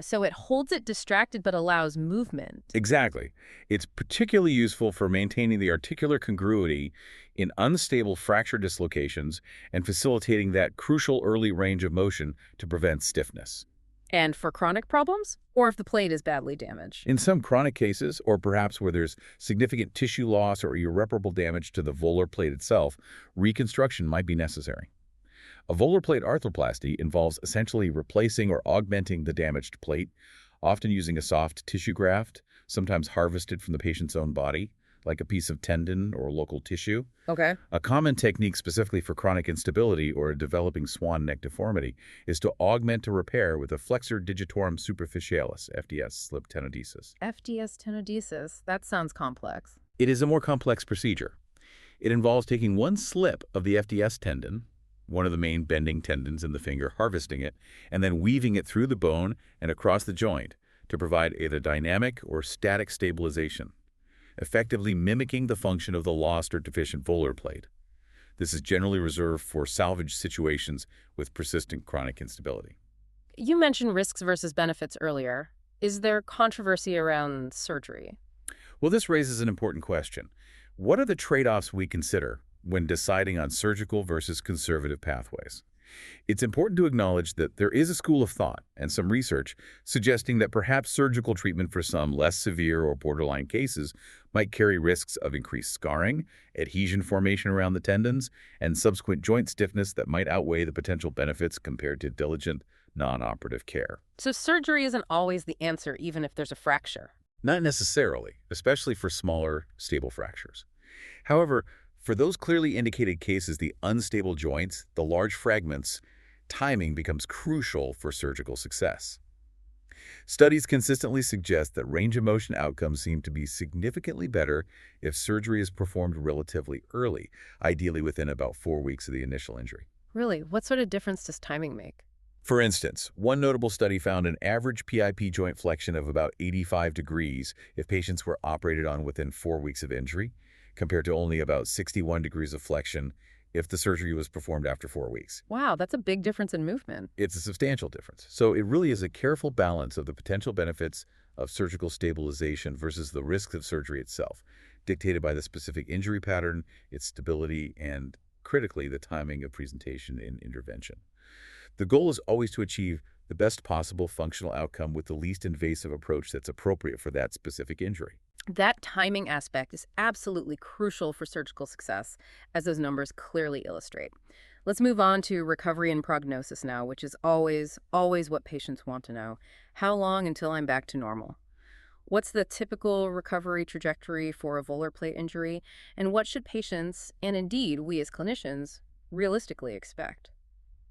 So it holds it distracted but allows movement. Exactly. It's particularly useful for maintaining the articular congruity in unstable fracture dislocations and facilitating that crucial early range of motion to prevent stiffness. And for chronic problems? Or if the plate is badly damaged? In some chronic cases, or perhaps where there's significant tissue loss or irreparable damage to the volar plate itself, reconstruction might be necessary. A volar plate arthroplasty involves essentially replacing or augmenting the damaged plate, often using a soft tissue graft, sometimes harvested from the patient's own body, like a piece of tendon or local tissue. Okay. A common technique specifically for chronic instability or a developing swan neck deformity is to augment a repair with a flexor digitorum superficialis, FDS, slip tenodesis. FDS tenodesis, that sounds complex. It is a more complex procedure. It involves taking one slip of the FDS tendon, one of the main bending tendons in the finger, harvesting it, and then weaving it through the bone and across the joint to provide either dynamic or static stabilization, effectively mimicking the function of the lost or deficient volar plate. This is generally reserved for salvage situations with persistent chronic instability. You mentioned risks versus benefits earlier. Is there controversy around surgery? Well, this raises an important question. What are the trade-offs we consider when deciding on surgical versus conservative pathways? It's important to acknowledge that there is a school of thought and some research suggesting that perhaps surgical treatment for some less severe or borderline cases might carry risks of increased scarring, adhesion formation around the tendons, and subsequent joint stiffness that might outweigh the potential benefits compared to diligent, non-operative care. So surgery isn't always the answer, even if there's a fracture? Not necessarily, especially for smaller, stable fractures. However, for those clearly indicated cases, the unstable joints, the large fragments, timing becomes crucial for surgical success. Studies consistently suggest that range of motion outcomes seem to be significantly better if surgery is performed relatively early, ideally within about 4 weeks of the initial injury. Really? What sort of difference does timing make? For instance, one notable study found an average PIP joint flexion of about 85 degrees if patients were operated on within 4 weeks of injury, compared to only about 61 degrees of flexion if the surgery was performed after 4 weeks. Wow, that's a big difference in movement. It's a substantial difference. So it really is a careful balance of the potential benefits of surgical stabilization versus the risks of surgery itself, dictated by the specific injury pattern, its stability, and critically, the timing of presentation and intervention. The goal is always to achieve the best possible functional outcome with the least invasive approach that's appropriate for that specific injury. That timing aspect is absolutely crucial for surgical success, as those numbers clearly illustrate. Let's move on to recovery and prognosis now, which is always what patients want to know. How long until I'm back to normal? What's the typical recovery trajectory for a volar plate injury, and what should patients, and indeed we as clinicians, realistically expect?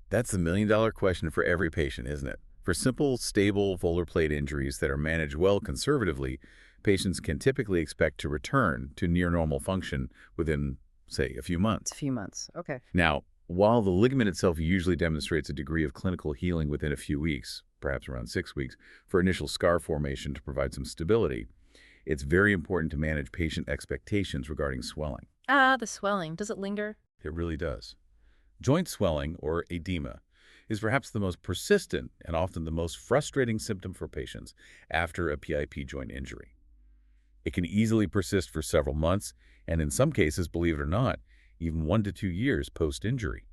That's the million-dollar question for every patient, isn't it? For simple, stable volar plate injuries that are managed well conservatively, patients can typically expect to return to near normal function within, say, a few It's a months. few months. Okay. Now, while the ligament itself usually demonstrates a degree of clinical healing within a few weeks, perhaps around 6 weeks, for initial scar formation to provide some stability, it's very important to manage patient expectations regarding swelling. Ah, the swelling. Does it linger? It really does. Joint swelling, or edema, is perhaps the most persistent and often the most frustrating symptom for patients after a PIP joint injury. It can easily persist for several months, and in some cases, believe it or not, even 1 to 2 years post-injury.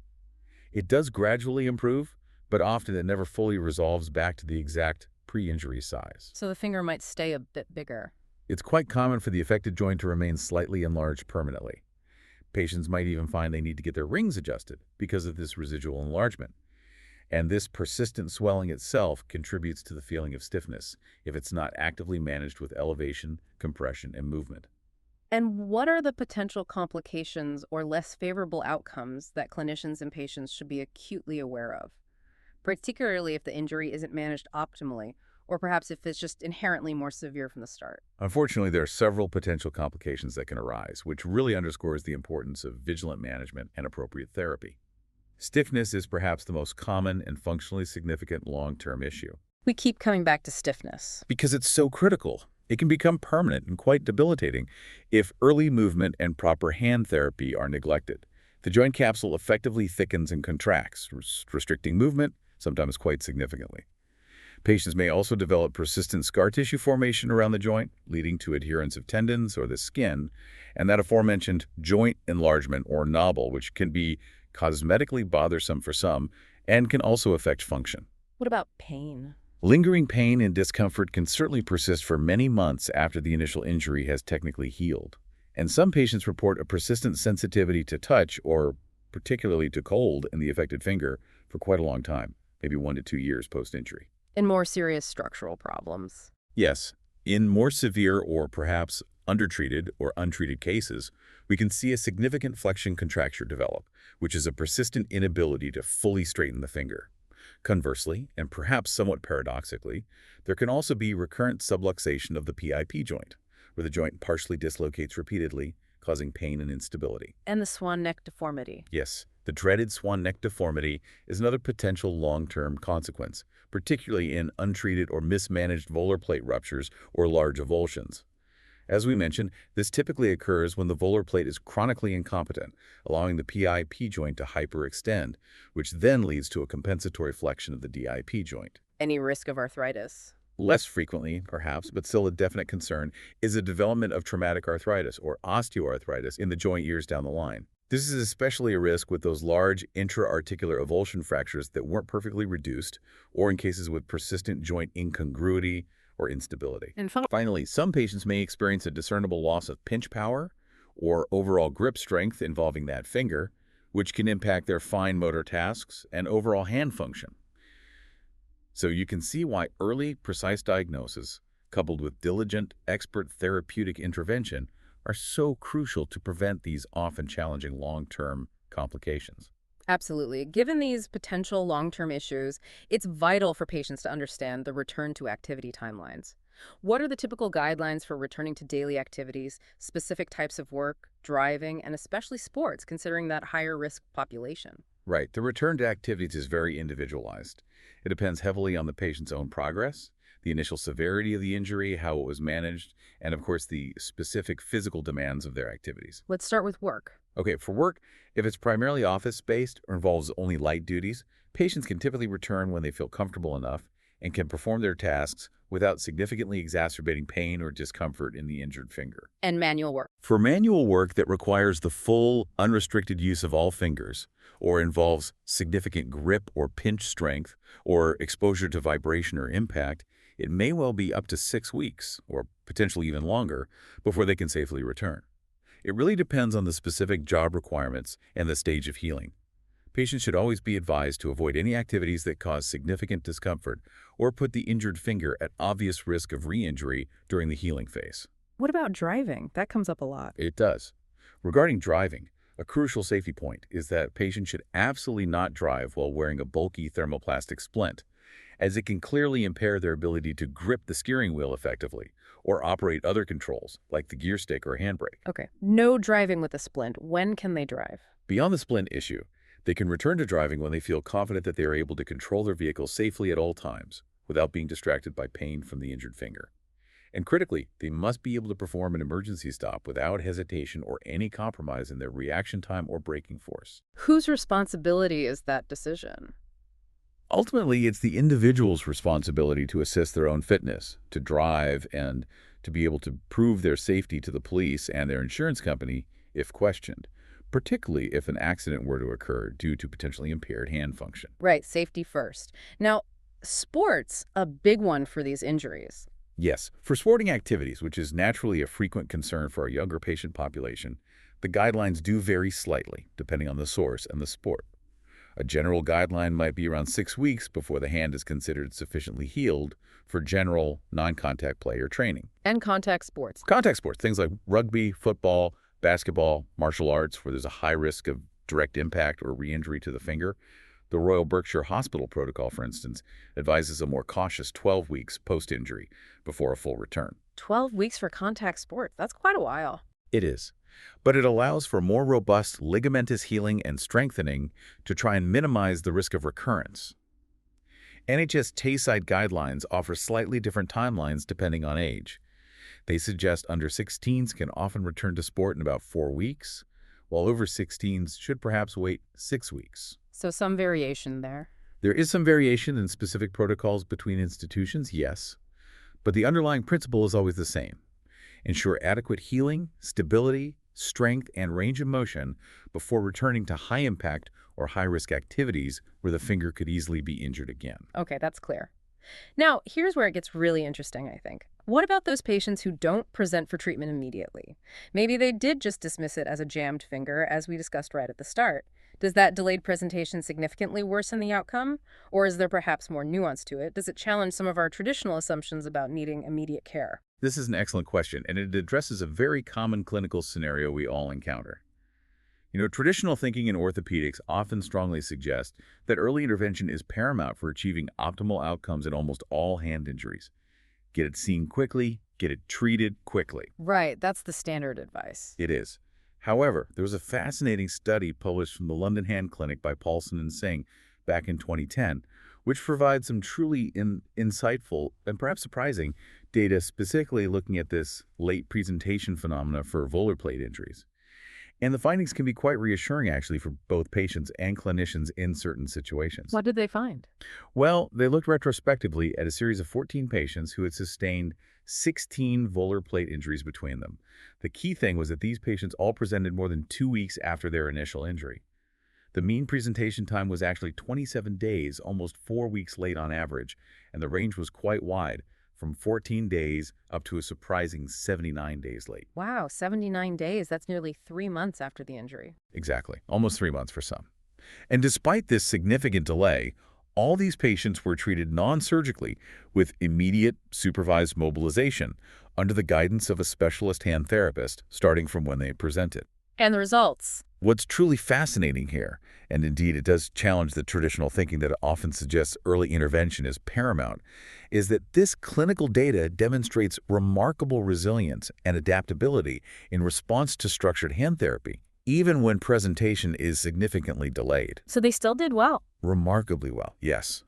It does gradually improve, but often it never fully resolves back to the exact pre-injury size. So the finger might stay a bit bigger. It's quite common for the affected joint to remain slightly enlarged permanently. Patients might even find they need to get their rings adjusted because of this residual enlargement. And this persistent swelling itself contributes to the feeling of stiffness if it's not actively managed with elevation, compression, and movement. And what are the potential complications or less favorable outcomes that clinicians and patients should be acutely aware of, particularly if the injury isn't managed optimally, or perhaps if it's just inherently more severe from the start? Unfortunately, there are several potential complications that can arise, which really underscores the importance of vigilant management and appropriate therapy. Stiffness is perhaps the most common and functionally significant long-term issue. We keep coming back to stiffness. Because it's so critical, it can become permanent and quite debilitating if early movement and proper hand therapy are neglected. The joint capsule effectively thickens and contracts, restricting movement, sometimes quite significantly. Patients may also develop persistent scar tissue formation around the joint, leading to adherence of tendons or the skin, and that aforementioned joint enlargement or knobble, which can be cosmetically bothersome for some and can also affect function. What about pain? Lingering pain and discomfort can certainly persist for many months after the initial injury has technically healed. And some patients report a persistent sensitivity to touch or particularly to cold in the affected finger for quite a long time, maybe 1 to 2 years post-injury. And more serious structural problems. Yes, in more severe or perhaps undertreated or untreated cases, we can see a significant flexion contracture develop, which is a persistent inability to fully straighten the finger. Conversely, and perhaps somewhat paradoxically, there can also be recurrent subluxation of the PIP joint, where the joint partially dislocates repeatedly, causing pain and instability. And the swan neck deformity. Yes, the dreaded swan neck deformity is another potential long-term consequence, particularly in untreated or mismanaged volar plate ruptures or large avulsions. As we mentioned, this typically occurs when the volar plate is chronically incompetent, allowing the PIP joint to hyperextend, which then leads to a compensatory flexion of the DIP joint. Any risk of arthritis? Less frequently, perhaps, but still a definite concern, is the development of traumatic arthritis or osteoarthritis in the joint years down the line. This is especially a risk with those large intra-articular avulsion fractures that weren't perfectly reduced, or in cases with persistent joint incongruity or instability. And Finally, some patients may experience a discernible loss of pinch power or overall grip strength involving that finger, which can impact their fine motor tasks and overall hand function. So you can see why early, precise diagnosis, coupled with diligent, expert therapeutic intervention, are so crucial to prevent these often challenging long-term complications. Absolutely. Given these potential long-term issues, it's vital for patients to understand the return to activity timelines. What are the typical guidelines for returning to daily activities, specific types of work, driving, and especially sports, considering that higher risk population? Right. The return to activities is very individualized. It depends heavily on the patient's own progress, the initial severity of the injury, how it was managed, and of course the specific physical demands of their activities. Let's start with work. Okay, for work, if it's primarily office-based or involves only light duties, patients can typically return when they feel comfortable enough and can perform their tasks without significantly exacerbating pain or discomfort in the injured finger. And manual work. For manual work that requires the full, unrestricted use of all fingers, or involves significant grip or pinch strength, or exposure to vibration or impact, it may well be up to 6 weeks, or potentially even longer, before they can safely return. It really depends on the specific job requirements and the stage of healing. Patients should always be advised to avoid any activities that cause significant discomfort or put the injured finger at obvious risk of re-injury during the healing phase. What about driving? That comes up a lot. It does. Regarding driving, a crucial safety point is that patients should absolutely not drive while wearing a bulky thermoplastic splint, as it can clearly impair their ability to grip the steering wheel effectively or operate other controls like the gear stick or handbrake. Okay. No driving with a splint. When can they drive? Beyond the splint issue, they can return to driving when they feel confident that they are able to control their vehicle safely at all times without being distracted by pain from the injured finger. And critically, they must be able to perform an emergency stop without hesitation or any compromise in their reaction time or braking force. Whose responsibility is that decision? Ultimately, it's the individual's responsibility to assess their own fitness, to drive, and to be able to prove their safety to the police and their insurance company if questioned, particularly if an accident were to occur due to potentially impaired hand function. Right, safety first. Now, sports, a big one for these injuries. Yes, for sporting activities, which is naturally a frequent concern for our younger patient population, the guidelines do vary slightly, depending on the source and the sport. A general guideline might be around 6 weeks before the hand is considered sufficiently healed for general non-contact play or training. And contact sports. Contact sports, things like rugby, football, basketball, martial arts, where there's a high risk of direct impact or re-injury to the finger. The Royal Berkshire Hospital Protocol, for instance, advises a more cautious 12 weeks post-injury before a full return. 12 weeks for contact sports. That's quite a while. It is. But it allows for more robust ligamentous healing and strengthening to try and minimize the risk of recurrence. NHS Tayside guidelines offer slightly different timelines depending on age. They suggest under 16s can often return to sport in about 4 weeks, while over 16s should perhaps wait 6 weeks. So some variation there. There is some variation in specific protocols between institutions, yes, but the underlying principle is always the same. Ensure adequate healing, stability, strength, and range of motion before returning to high-impact or high-risk activities where the finger could easily be injured again. Okay, that's clear. Now, here's where it gets really interesting, I think. What about those patients who don't present for treatment immediately? Maybe they did just dismiss it as a jammed finger, as we discussed right at the start. Does that delayed presentation significantly worsen the outcome? Or is there perhaps more nuance to it? Does it challenge some of our traditional assumptions about needing immediate care? This is an excellent question, and it addresses a very common clinical scenario we all encounter. Traditional thinking in orthopedics often strongly suggests that early intervention is paramount for achieving optimal outcomes in almost all hand injuries. Get it seen quickly, get it treated quickly. Right, that's the standard advice. It is. However, there was a fascinating study published from the London Hand Clinic by Paulson and Singh back in 2010, which provides some truly insightful and perhaps surprising data specifically looking at this late presentation phenomena for volar plate injuries. And the findings can be quite reassuring, actually, for both patients and clinicians in certain situations. What did they find? Well, they looked retrospectively at a series of 14 patients who had sustained 16 volar plate injuries between them. The key thing was that these patients all presented more than 2 weeks after their initial injury. The mean presentation time was actually 27 days, almost 4 weeks late on average, and the range was quite wide, from 14 days up to a surprising 79 days late. Wow, 79 days. That's nearly 3 months after the injury. Exactly, almost 3 months for some. And despite this significant delay, all these patients were treated non-surgically with immediate supervised mobilization under the guidance of a specialist hand therapist starting from when they presented. And the results? What's truly fascinating here, and indeed it does challenge the traditional thinking that often suggests early intervention is paramount, is that this clinical data demonstrates remarkable resilience and adaptability in response to structured hand therapy, even when presentation is significantly delayed. So they still did well. Remarkably well, yes.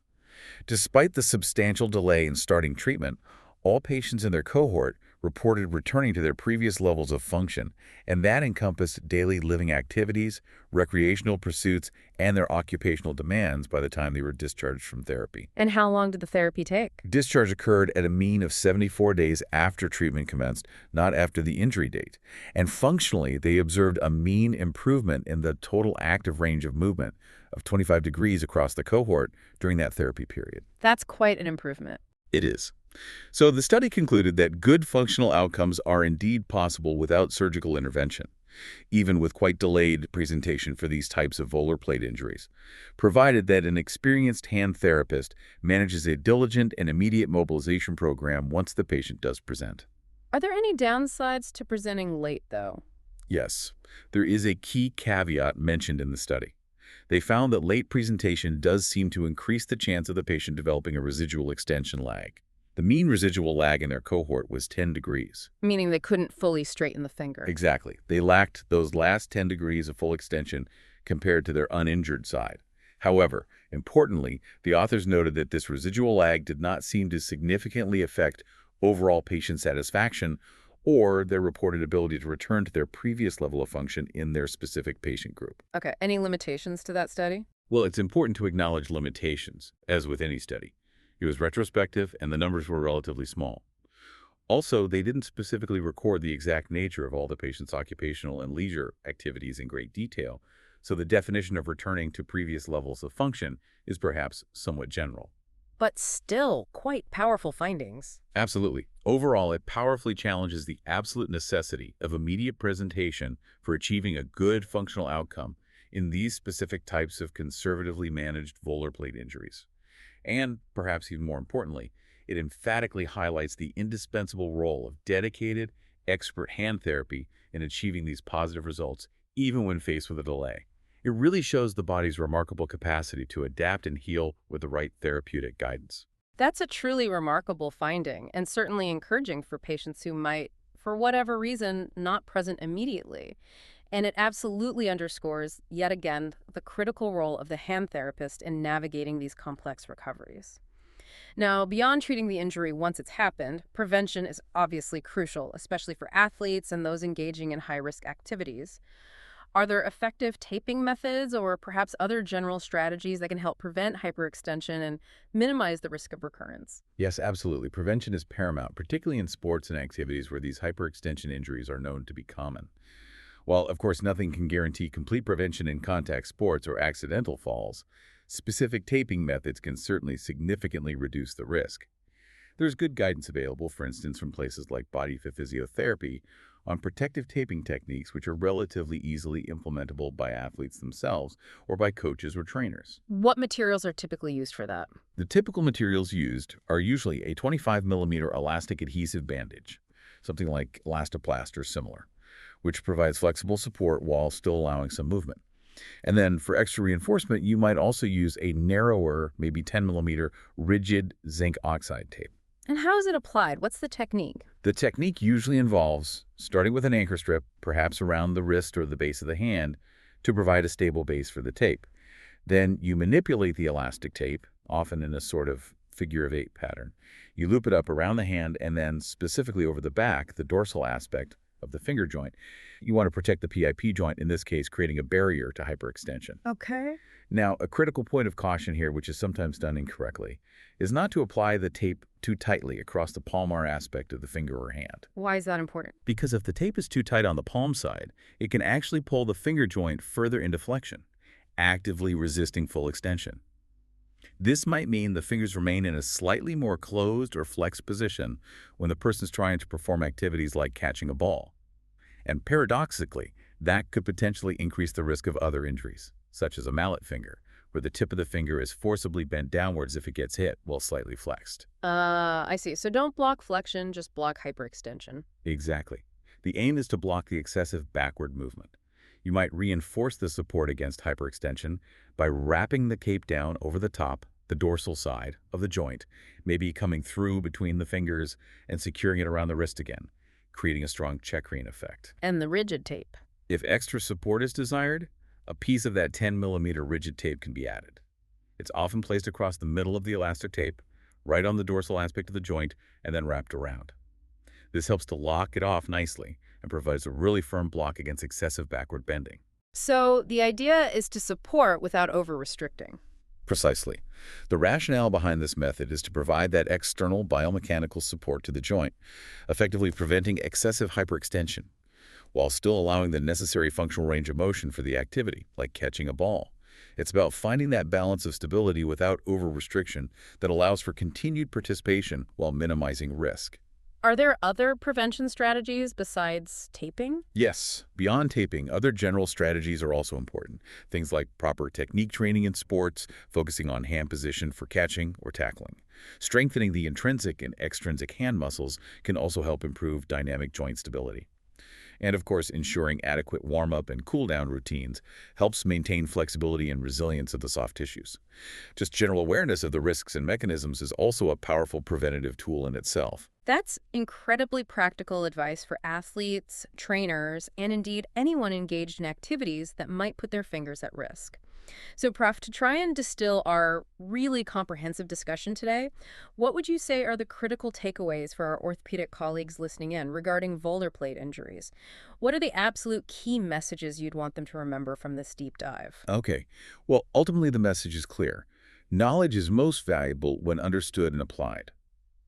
Despite the substantial delay in starting treatment, all patients in their cohort reported returning to their previous levels of function, and that encompassed daily living activities, recreational pursuits, and their occupational demands by the time they were discharged from therapy. And how long did the therapy take? Discharge occurred at a mean of 74 days after treatment commenced, not after the injury date. And functionally, they observed a mean improvement in the total active range of movement of 25 degrees across the cohort during that therapy period. That's quite an improvement. It is. So the study concluded that good functional outcomes are indeed possible without surgical intervention, even with quite delayed presentation for these types of volar plate injuries, provided that an experienced hand therapist manages a diligent and immediate mobilization program once the patient does present. Are there any downsides to presenting late, though? Yes, there is a key caveat mentioned in the study. They found that late presentation does seem to increase the chance of the patient developing a residual extension lag. The mean residual lag in their cohort was 10 degrees. Meaning they couldn't fully straighten the finger. Exactly. They lacked those last 10 degrees of full extension compared to their uninjured side. However, importantly, the authors noted that this residual lag did not seem to significantly affect overall patient satisfaction or their reported ability to return to their previous level of function in their specific patient group. Okay, any limitations to that study? Well, it's important to acknowledge limitations, as with any study. It was retrospective, and the numbers were relatively small. Also, they didn't specifically record the exact nature of all the patient's occupational and leisure activities in great detail, so the definition of returning to previous levels of function is perhaps somewhat general. But still, quite powerful findings. Absolutely. Overall, it powerfully challenges the absolute necessity of immediate presentation for achieving a good functional outcome in these specific types of conservatively managed volar plate injuries. And, perhaps even more importantly, it emphatically highlights the indispensable role of dedicated, expert hand therapy in achieving these positive results, even when faced with a delay. It really shows the body's remarkable capacity to adapt and heal with the right therapeutic guidance. That's a truly remarkable finding, and certainly encouraging for patients who might, for whatever reason, not present immediately. And it absolutely underscores, yet again, the critical role of the hand therapist in navigating these complex recoveries. Now, beyond treating the injury once it's happened, prevention is obviously crucial, especially for athletes and those engaging in high-risk activities. Are there effective taping methods or perhaps other general strategies that can help prevent hyperextension and minimize the risk of recurrence? Yes, absolutely. Prevention is paramount, particularly in sports and activities where these hyperextension injuries are known to be common. While, of course, nothing can guarantee complete prevention in contact sports or accidental falls, specific taping methods can certainly significantly reduce the risk. There's good guidance available, for instance, from places like Body Fit Physiotherapy on protective taping techniques which are relatively easily implementable by athletes themselves or by coaches or trainers. What materials are typically used for that? The typical materials used are usually a 25mm elastic adhesive bandage, something like Elastoplast or similar, which provides flexible support while still allowing some movement. And then for extra reinforcement, you might also use a narrower, maybe 10mm rigid zinc oxide tape. And how is it applied? What's the technique? The technique usually involves starting with an anchor strip, perhaps around the wrist or the base of the hand, to provide a stable base for the tape. Then you manipulate the elastic tape, often in a sort of figure-of-8 pattern. You loop it up around the hand and then specifically over the back, the dorsal aspect of the finger joint. You want to protect the PIP joint, in this case, creating a barrier to hyperextension. Okay. Now, a critical point of caution here, which is sometimes done incorrectly, is not to apply the tape too tightly across the palmar aspect of the finger or hand. Why is that important? Because if the tape is too tight on the palm side, it can actually pull the finger joint further into flexion, actively resisting full extension. This might mean the fingers remain in a slightly more closed or flexed position when the person's trying to perform activities like catching a ball. And paradoxically, that could potentially increase the risk of other injuries, such as a mallet finger, where the tip of the finger is forcibly bent downwards if it gets hit while slightly flexed. I see. So don't block flexion, just block hyperextension. Exactly. The aim is to block the excessive backward movement. You might reinforce the support against hyperextension by wrapping the tape down over the top, the dorsal side of the joint, maybe coming through between the fingers and securing it around the wrist again, creating a strong check-rein effect. And the rigid tape. If extra support is desired, a piece of that 10mm rigid tape can be added. It's often placed across the middle of the elastic tape, right on the dorsal aspect of the joint, and then wrapped around. This helps to lock it off nicely and provides a really firm block against excessive backward bending. So the idea is to support without over-restricting. Precisely. The rationale behind this method is to provide that external biomechanical support to the joint, effectively preventing excessive hyperextension, while still allowing the necessary functional range of motion for the activity, like catching a ball. It's about finding that balance of stability without over-restriction that allows for continued participation while minimizing risk. Are there other prevention strategies besides taping? Yes, beyond taping, other general strategies are also important. Things like proper technique training in sports, focusing on hand position for catching or tackling. Strengthening the intrinsic and extrinsic hand muscles can also help improve dynamic joint stability. And of course, ensuring adequate warm-up and cool-down routines helps maintain flexibility and resilience of the soft tissues. Just general awareness of the risks and mechanisms is also a powerful preventative tool in itself. That's incredibly practical advice for athletes, trainers, and indeed anyone engaged in activities that might put their fingers at risk. So, Prof, to try and distill our really comprehensive discussion today, what would you say are the critical takeaways for our orthopedic colleagues listening in regarding volar plate injuries? What are the absolute key messages you'd want them to remember from this deep dive? Okay, well, ultimately the message is clear. Knowledge is most valuable when understood and applied.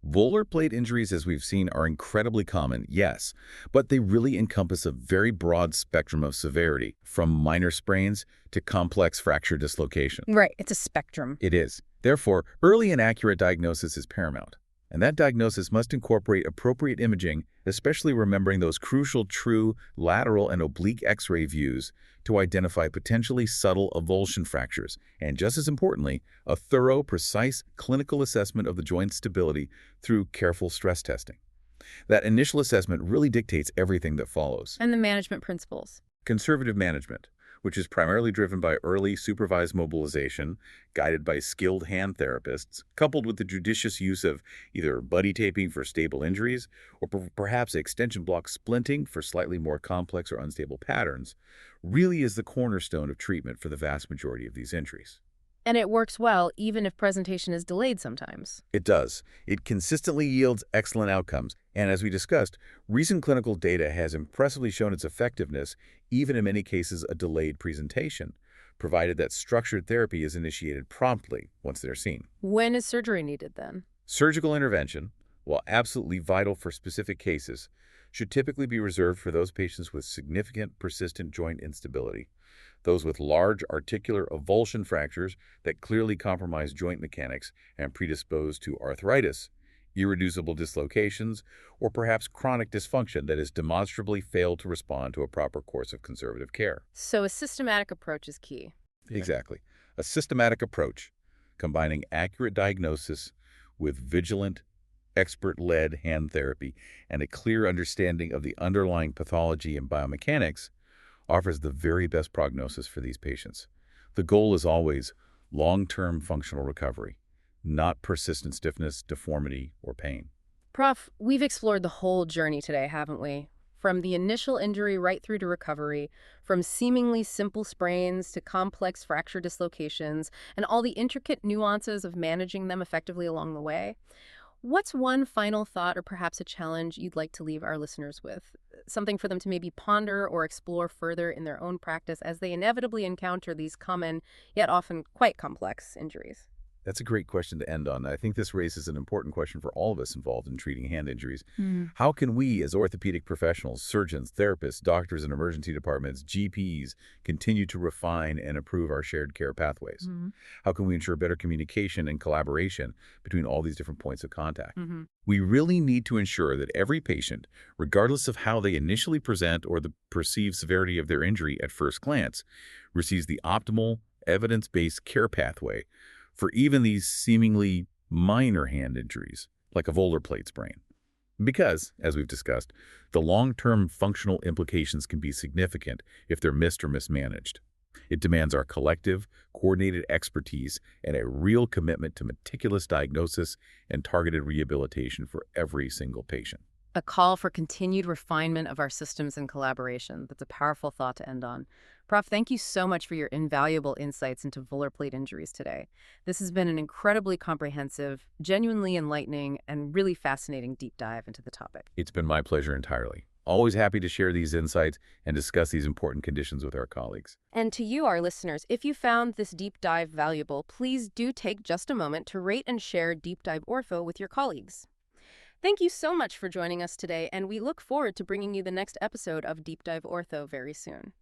Volar plate injuries, as we've seen, are incredibly common, yes, but they really encompass a very broad spectrum of severity, from minor sprains to complex fracture dislocation. Right, it's a spectrum. It is. Therefore, early and accurate diagnosis is paramount. And that diagnosis must incorporate appropriate imaging, especially remembering those crucial true lateral and oblique X-ray views to identify potentially subtle avulsion fractures, and just as importantly, a thorough, precise clinical assessment of the joint stability through careful stress testing. That initial assessment really dictates everything that follows. And the management principles. Conservative management, which is primarily driven by early supervised mobilization, guided by skilled hand therapists, coupled with the judicious use of either buddy taping for stable injuries or perhaps extension block splinting for slightly more complex or unstable patterns, really is the cornerstone of treatment for the vast majority of these injuries. And it works well even if presentation is delayed sometimes. It does. It consistently yields excellent outcomes. And as we discussed, recent clinical data has impressively shown its effectiveness, even in many cases a delayed presentation, provided that structured therapy is initiated promptly once they're seen. When is surgery needed then? Surgical intervention, while absolutely vital for specific cases, should typically be reserved for those patients with significant persistent joint instability, those with large articular avulsion fractures that clearly compromise joint mechanics and predispose to arthritis, irreducible dislocations, or perhaps chronic dysfunction that has demonstrably failed to respond to a proper course of conservative care. So a systematic approach is key. Exactly. A systematic approach, combining accurate diagnosis with vigilant, expert-led hand therapy and a clear understanding of the underlying pathology and biomechanics, offers the very best prognosis for these patients. The goal is always long-term functional recovery, not persistent stiffness, deformity, or pain. Prof, we've explored the whole journey today, haven't we? From the initial injury right through to recovery, from seemingly simple sprains to complex fracture dislocations, and all the intricate nuances of managing them effectively along the way. What's one final thought or perhaps a challenge you'd like to leave our listeners with? Something for them to maybe ponder or explore further in their own practice as they inevitably encounter these common, yet often quite complex injuries. That's a great question to end on. I think this raises an important question for all of us involved in treating hand injuries. How can we, as orthopedic professionals, surgeons, therapists, doctors in emergency departments, GPs, continue to refine and improve our shared care pathways? How can we ensure better communication and collaboration between all these different points of contact? We really need to ensure that every patient, regardless of how they initially present or the perceived severity of their injury at first glance, receives the optimal, evidence-based care pathway for even these seemingly minor hand injuries, like a volar plate sprain. Because, as we've discussed, the long-term functional implications can be significant if they're missed or mismanaged. It demands our collective, coordinated expertise and a real commitment to meticulous diagnosis and targeted rehabilitation for every single patient. A call for continued refinement of our systems and collaboration. That's a powerful thought to end on. Prof, thank you so much for your invaluable insights into volar plate injuries today. This has been an incredibly comprehensive, genuinely enlightening, and really fascinating deep dive into the topic. It's been my pleasure entirely. Always happy to share these insights and discuss these important conditions with our colleagues. And to you, our listeners, if you found this deep dive valuable, please do take just a moment to rate and share Deep Dive Ortho with your colleagues. Thank you so much for joining us today, and we look forward to bringing you the next episode of Deep Dive Ortho very soon.